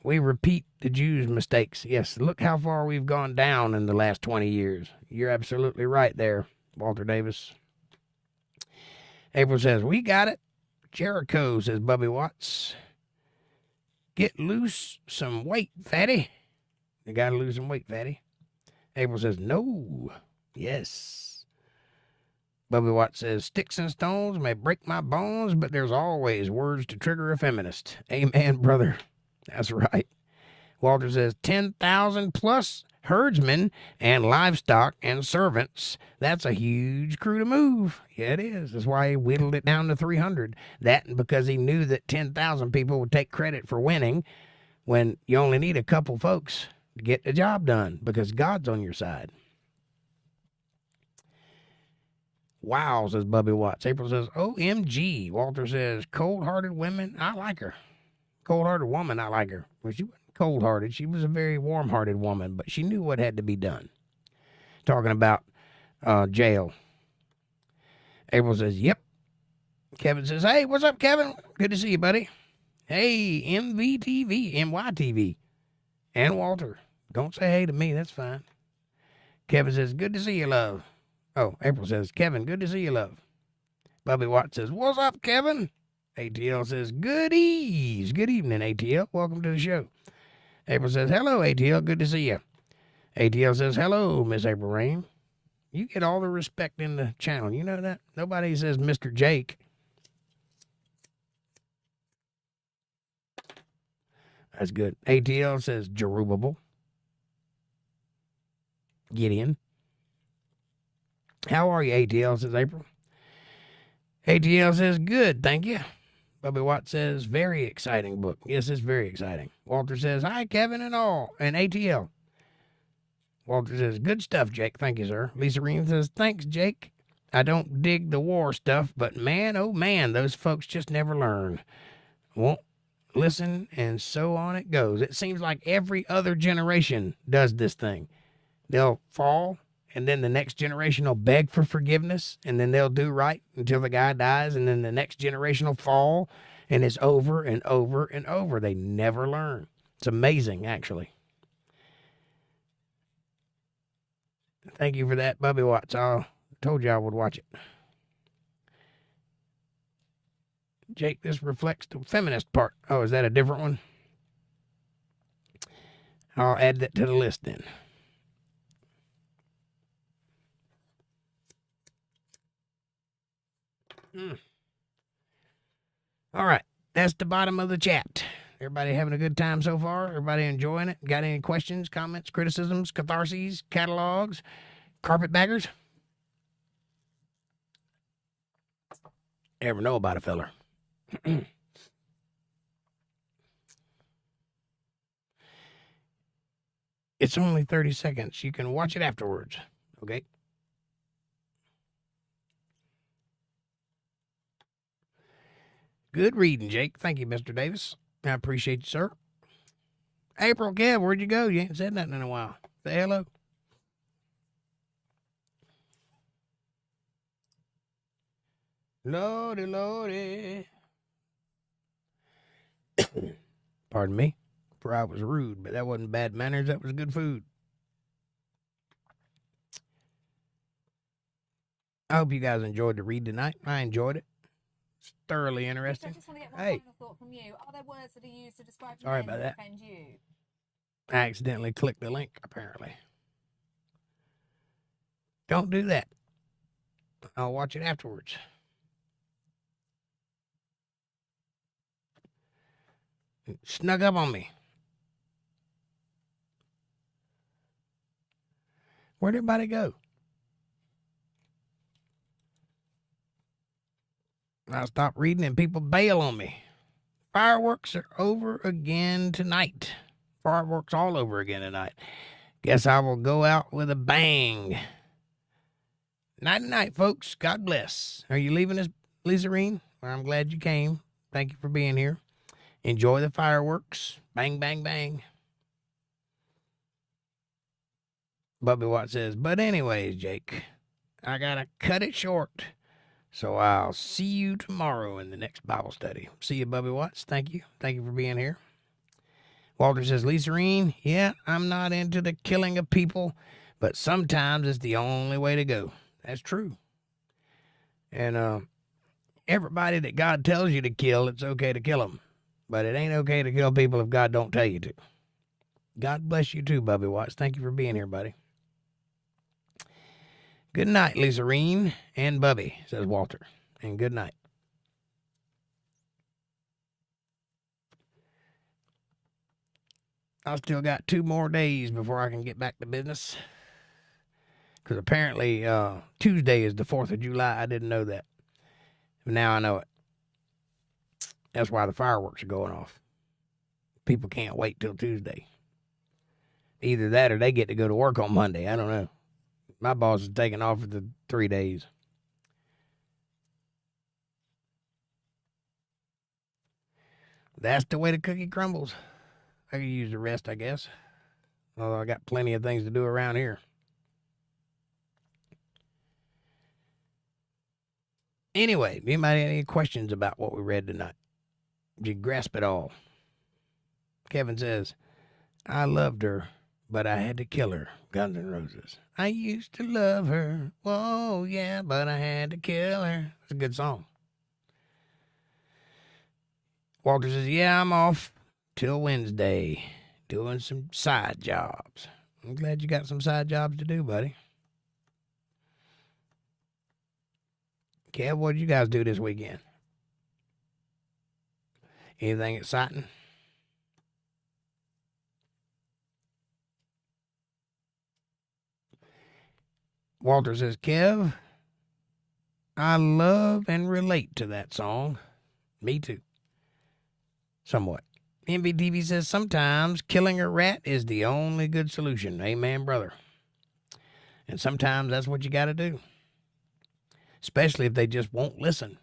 We repeat the Jews' mistakes. Yes, look how far we've gone down in the last 20 years. You're absolutely right there, Walter Davis. April says, we got it. Jericho, says Bubby Watts. Get loose some weight, fatty. You got to lose some weight, fatty. April says, no. Yes. Bubby Watts says, sticks and stones may break my bones, but there's always words to trigger a feminist. Amen, brother. That's right. Walter says 10,000 plus herdsmen and livestock and servants. That's a huge crew to move. Yeah, it is. That's why he whittled it down to 300. That and because he knew that 10,000 people would take credit for winning when you only need a couple folks to get the job done because God's on your side. Wow, says Bubby Watts. April says, OMG. Walter says, cold-hearted women, I like her. Cold-hearted woman, I like her. Well, she wasn't cold-hearted. She was a very warm-hearted woman, but she knew what had to be done. Talking about jail. April says, yep. Kevin says, hey, what's up, Kevin? Good to see you, buddy. Hey, MYTV. And Walter. Don't say hey to me. That's fine. Kevin says, good to see you, love. Oh, April says, Kevin, good to see you, love. Bubby Watts says, what's up, Kevin? ATL says, good ease. Good evening, ATL. Welcome to the show. April says, hello, ATL. Good to see you. ATL says, hello, Miss April Rain. You get all the respect in the channel. You know that? Nobody says Mr. Jake. That's good. ATL says, Jerubable. Gideon. How are you, ATL, says April. ATL says, good, thank you. Bubby Watt says, very exciting book. Yes, it's very exciting. Walter says, hi, Kevin and all, and ATL. Walter says, good stuff, Jake. Thank you, sir. Lisa Ream says, thanks, Jake. I don't dig the war stuff, but man, oh man, those folks just never learn. Won't listen, and so on it goes. It seems like every other generation does this thing. They'll fall, and then the next generation will beg for forgiveness, and then they'll do right until the guy dies, and then the next generation will fall, and it's over and over and over. They never learn. It's amazing, actually. Thank you for that, Bubby Watts. I told you I would watch it. Jake, this reflects the feminist part. Oh, is that a different one? I'll add that to the list then. All right, that's the bottom of the chat. Everybody having a good time so far? Everybody enjoying it? Got any questions, comments, criticisms, catharses, catalogs, carpetbaggers? Ever know about a feller? It's only 30 seconds. You can watch it afterwards. Okay? Good reading, Jake. Thank you, Mr. Davis. I appreciate you, sir. April, Kev, where'd you go? You ain't said nothing in a while. Say hello. Lordy, lordy. Pardon me, for I was rude, but that wasn't bad manners. That was good food. I hope you guys enjoyed the read tonight. I enjoyed it. It's thoroughly interesting. I just want to get one final thought from you. Are there words that are used to describe Sorry men about that that. offend you? I accidentally clicked the link, apparently. Don't do that. I'll watch it afterwards. Snuck up on me. Where'd everybody go? I'll stop reading and people bail on me. Fireworks are over again tonight. Fireworks all over again tonight. Guess I will go out with a bang. Night-night, folks. God bless. Are you leaving us, Lisa Reen? Well, I'm glad you came. Thank you for being here. Enjoy the fireworks. Bang, bang, bang. Bubby Watt says, but anyways, Jake, I gotta cut it short. So I'll see you tomorrow in the next Bible study. See you, Bubby Watts. Thank you. Thank you for being here. Walter says, Lisa Reen, yeah, I'm not into the killing of people, but sometimes it's the only way to go. That's true. And everybody that God tells you to kill, it's okay to kill them. But it ain't okay to kill people if God don't tell you to. God bless you too, Bubby Watts. Thank you for being here, buddy. Good night, Lisa Reen and Bubby, says Walter. And good night. I still got 2 more days before I can get back to business. Because apparently Tuesday is the 4th of July. I didn't know that. Now I know it. That's why the fireworks are going off. People can't wait till Tuesday. Either that or they get to go to work on Monday. I don't know. My boss is taking off for the 3 days. That's the way the cookie crumbles. I could use the rest, I guess. Although I got plenty of things to do around here. Anyway, anybody have any questions about what we read tonight? Did you grasp it all? Kevin says, I loved her, but I had to kill her. Guns N' Roses. I used to love her. Whoa, yeah, but I had to kill her. It's a good song. Walter says, yeah, I'm off till Wednesday doing some side jobs. I'm glad you got some side jobs to do, buddy. Kev, what did you guys do this weekend? Anything exciting? Walter says, Kev, I love and relate to that song. Me too. Somewhat. MVTV says, sometimes killing a rat is the only good solution. Amen, brother. And sometimes that's what you got to do. Especially if they just won't listen.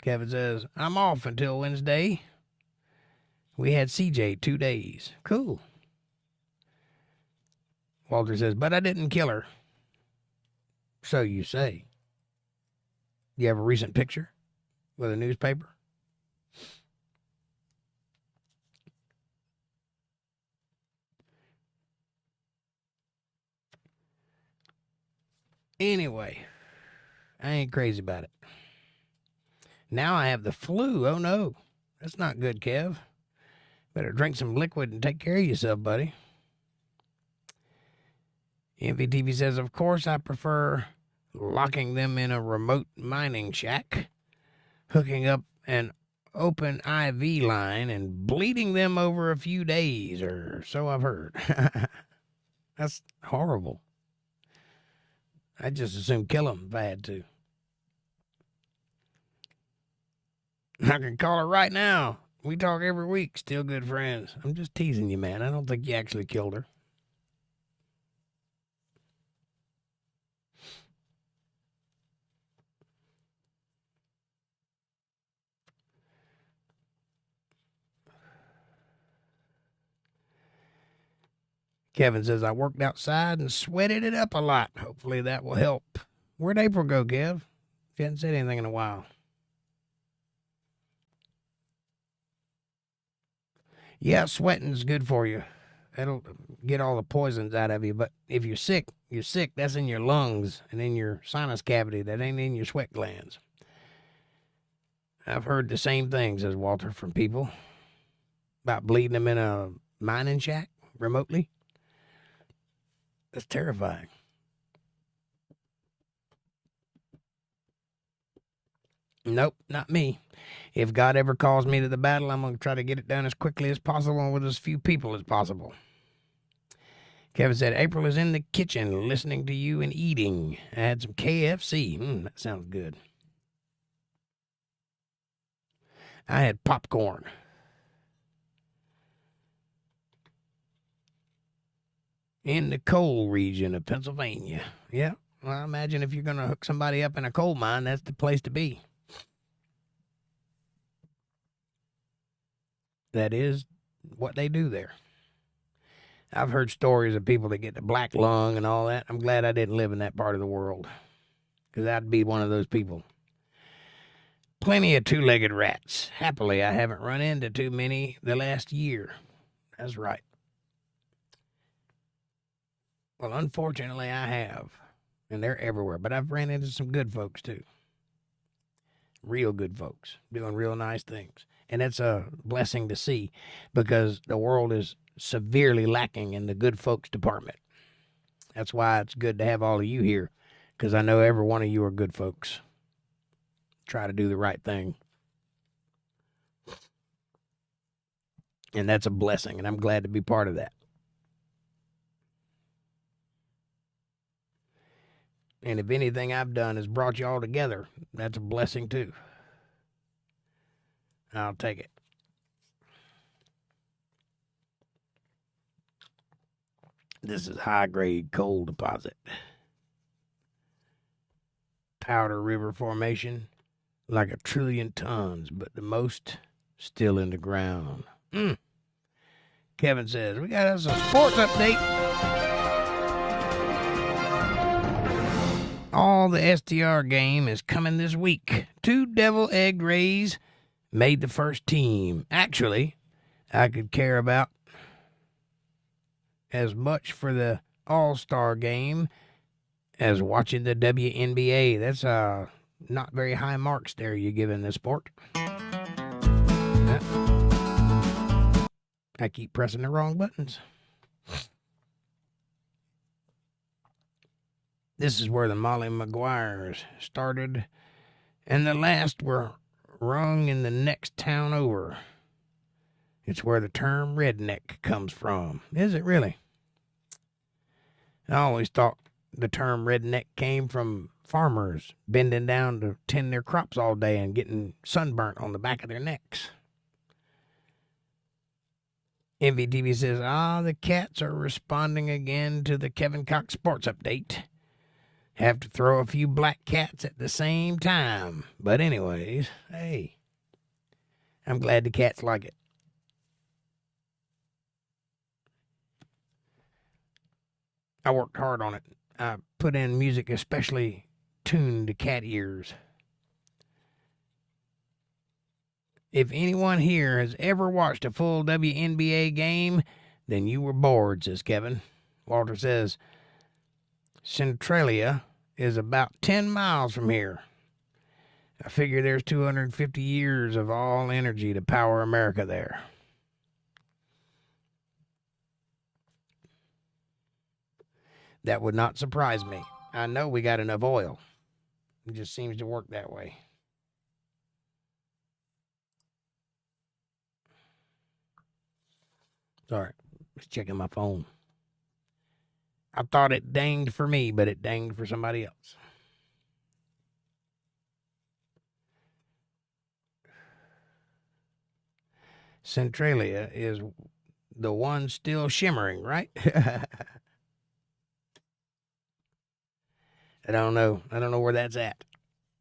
Kevin says, I'm off until Wednesday. We had CJ 2 days. Cool. Walter says, but I didn't kill her. So you say. You have a recent picture with a newspaper? Anyway, I ain't crazy about it. Now I have the flu. Oh, no. That's not good, Kev. Better drink some liquid and take care of yourself, buddy. MVTV says, of course, I prefer locking them in a remote mining shack, hooking up an open IV line, and bleeding them over a few days, or so I've heard. That's horrible. I'd just as soon kill them if I had to. I can call her right now. We talk every week. Still good friends. I'm just teasing you, man. I don't think you actually killed her. Kevin says, I worked outside and sweated it up a lot. Hopefully that will help. Where'd April go, Kev? She hasn't said anything in a while. Yeah, sweating's good for you. That'll get all the poisons out of you. But if you're sick, you're sick. That's in your lungs and in your sinus cavity. That ain't in your sweat glands. I've heard the same thing, says Walter, from people about bleeding them in a mining shack remotely. That's terrifying. Nope, not me. If God ever calls me to the battle, I'm going to try to get it done as quickly as possible and with as few people as possible. Kevin said, April is in the kitchen listening to you and eating. I had some KFC. That sounds good. I had popcorn. In the coal region of Pennsylvania. Yeah, well, I imagine if you're going to hook somebody up in a coal mine, that's the place to be. That is what they do there. I've heard stories of people that get the black lung and all that. I'm glad I didn't live in that part of the world, because I'd be one of those people. Plenty of two-legged rats. Happily, I haven't run into too many the last year. That's right. Well, unfortunately, I have, and they're everywhere. But I've ran into some good folks, too. Real good folks doing real nice things. And it's a blessing to see, because the world is severely lacking in the good folks department. That's why it's good to have all of you here, because I know every one of you are good folks. Try to do the right thing. And that's a blessing, and I'm glad to be part of that. And if anything I've done has brought you all together, that's a blessing too. I'll take it. This is high-grade coal deposit. Powder River Formation, like 1 trillion tons, but the most still in the ground. Kevin says, we got some sports update. All the STR game is coming this week. 2 devil-egg rays made the first team. Actually, I could care about as much for the All-Star game as watching the WNBA. That's not very high marks there you're giving this sport. I keep pressing the wrong buttons. This is where the Molly Maguires started, and the last were rung in the next town over. It's where the term redneck comes from. Is it really? I always thought the term redneck came from farmers bending down to tend their crops all day and getting sunburnt on the back of their necks. MVTV says, the cats are responding again to the Kevin Cox Sports Update. Have to throw a few black cats at the same time. But anyways, hey, I'm glad the cats like it. I worked hard on it. I put in music especially tuned to cat ears. If anyone here has ever watched a full WNBA game, then you were bored, says Kevin. Walter says, Centralia is about 10 miles from here. I figure there's 250 years of all energy to power America there. That would not surprise me. I know we got enough oil. It just seems to work that way. Sorry, just checking my phone. I thought it dinged for me, but it dinged for somebody else. Centralia is the one still shimmering, right? I don't know. I don't know where that's at.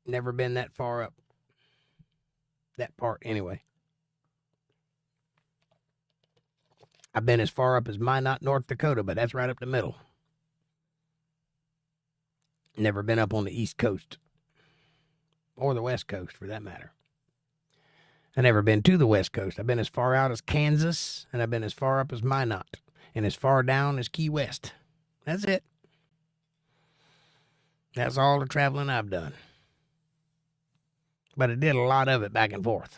Never been that far up. That part, anyway. I've been as far up as Minot, North Dakota, but that's right up the middle. Never been up on the East Coast. Or the West Coast, for that matter. I've never been to the West Coast. I've been as far out as Kansas, and I've been as far up as Minot, and as far down as Key West. That's it. That's all the traveling I've done. But I did a lot of it back and forth.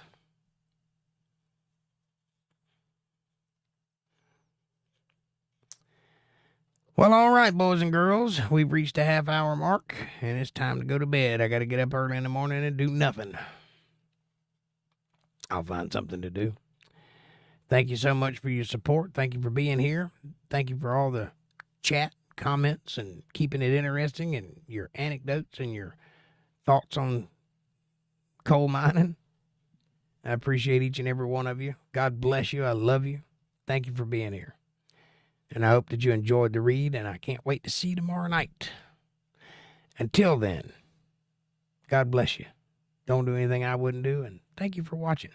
Well, all right, boys and girls. We've reached a half-hour mark, and it's time to go to bed. I got to get up early in the morning and do nothing. I'll find something to do. Thank you so much for your support. Thank you for being here. Thank you for all the chat, comments, and keeping it interesting, and your anecdotes and your thoughts on coal mining. I appreciate each and every one of you. God bless you. I love you. Thank you for being here. And I hope that you enjoyed the read, and I can't wait to see you tomorrow night. Until then, God bless you. Don't do anything I wouldn't do, and thank you for watching.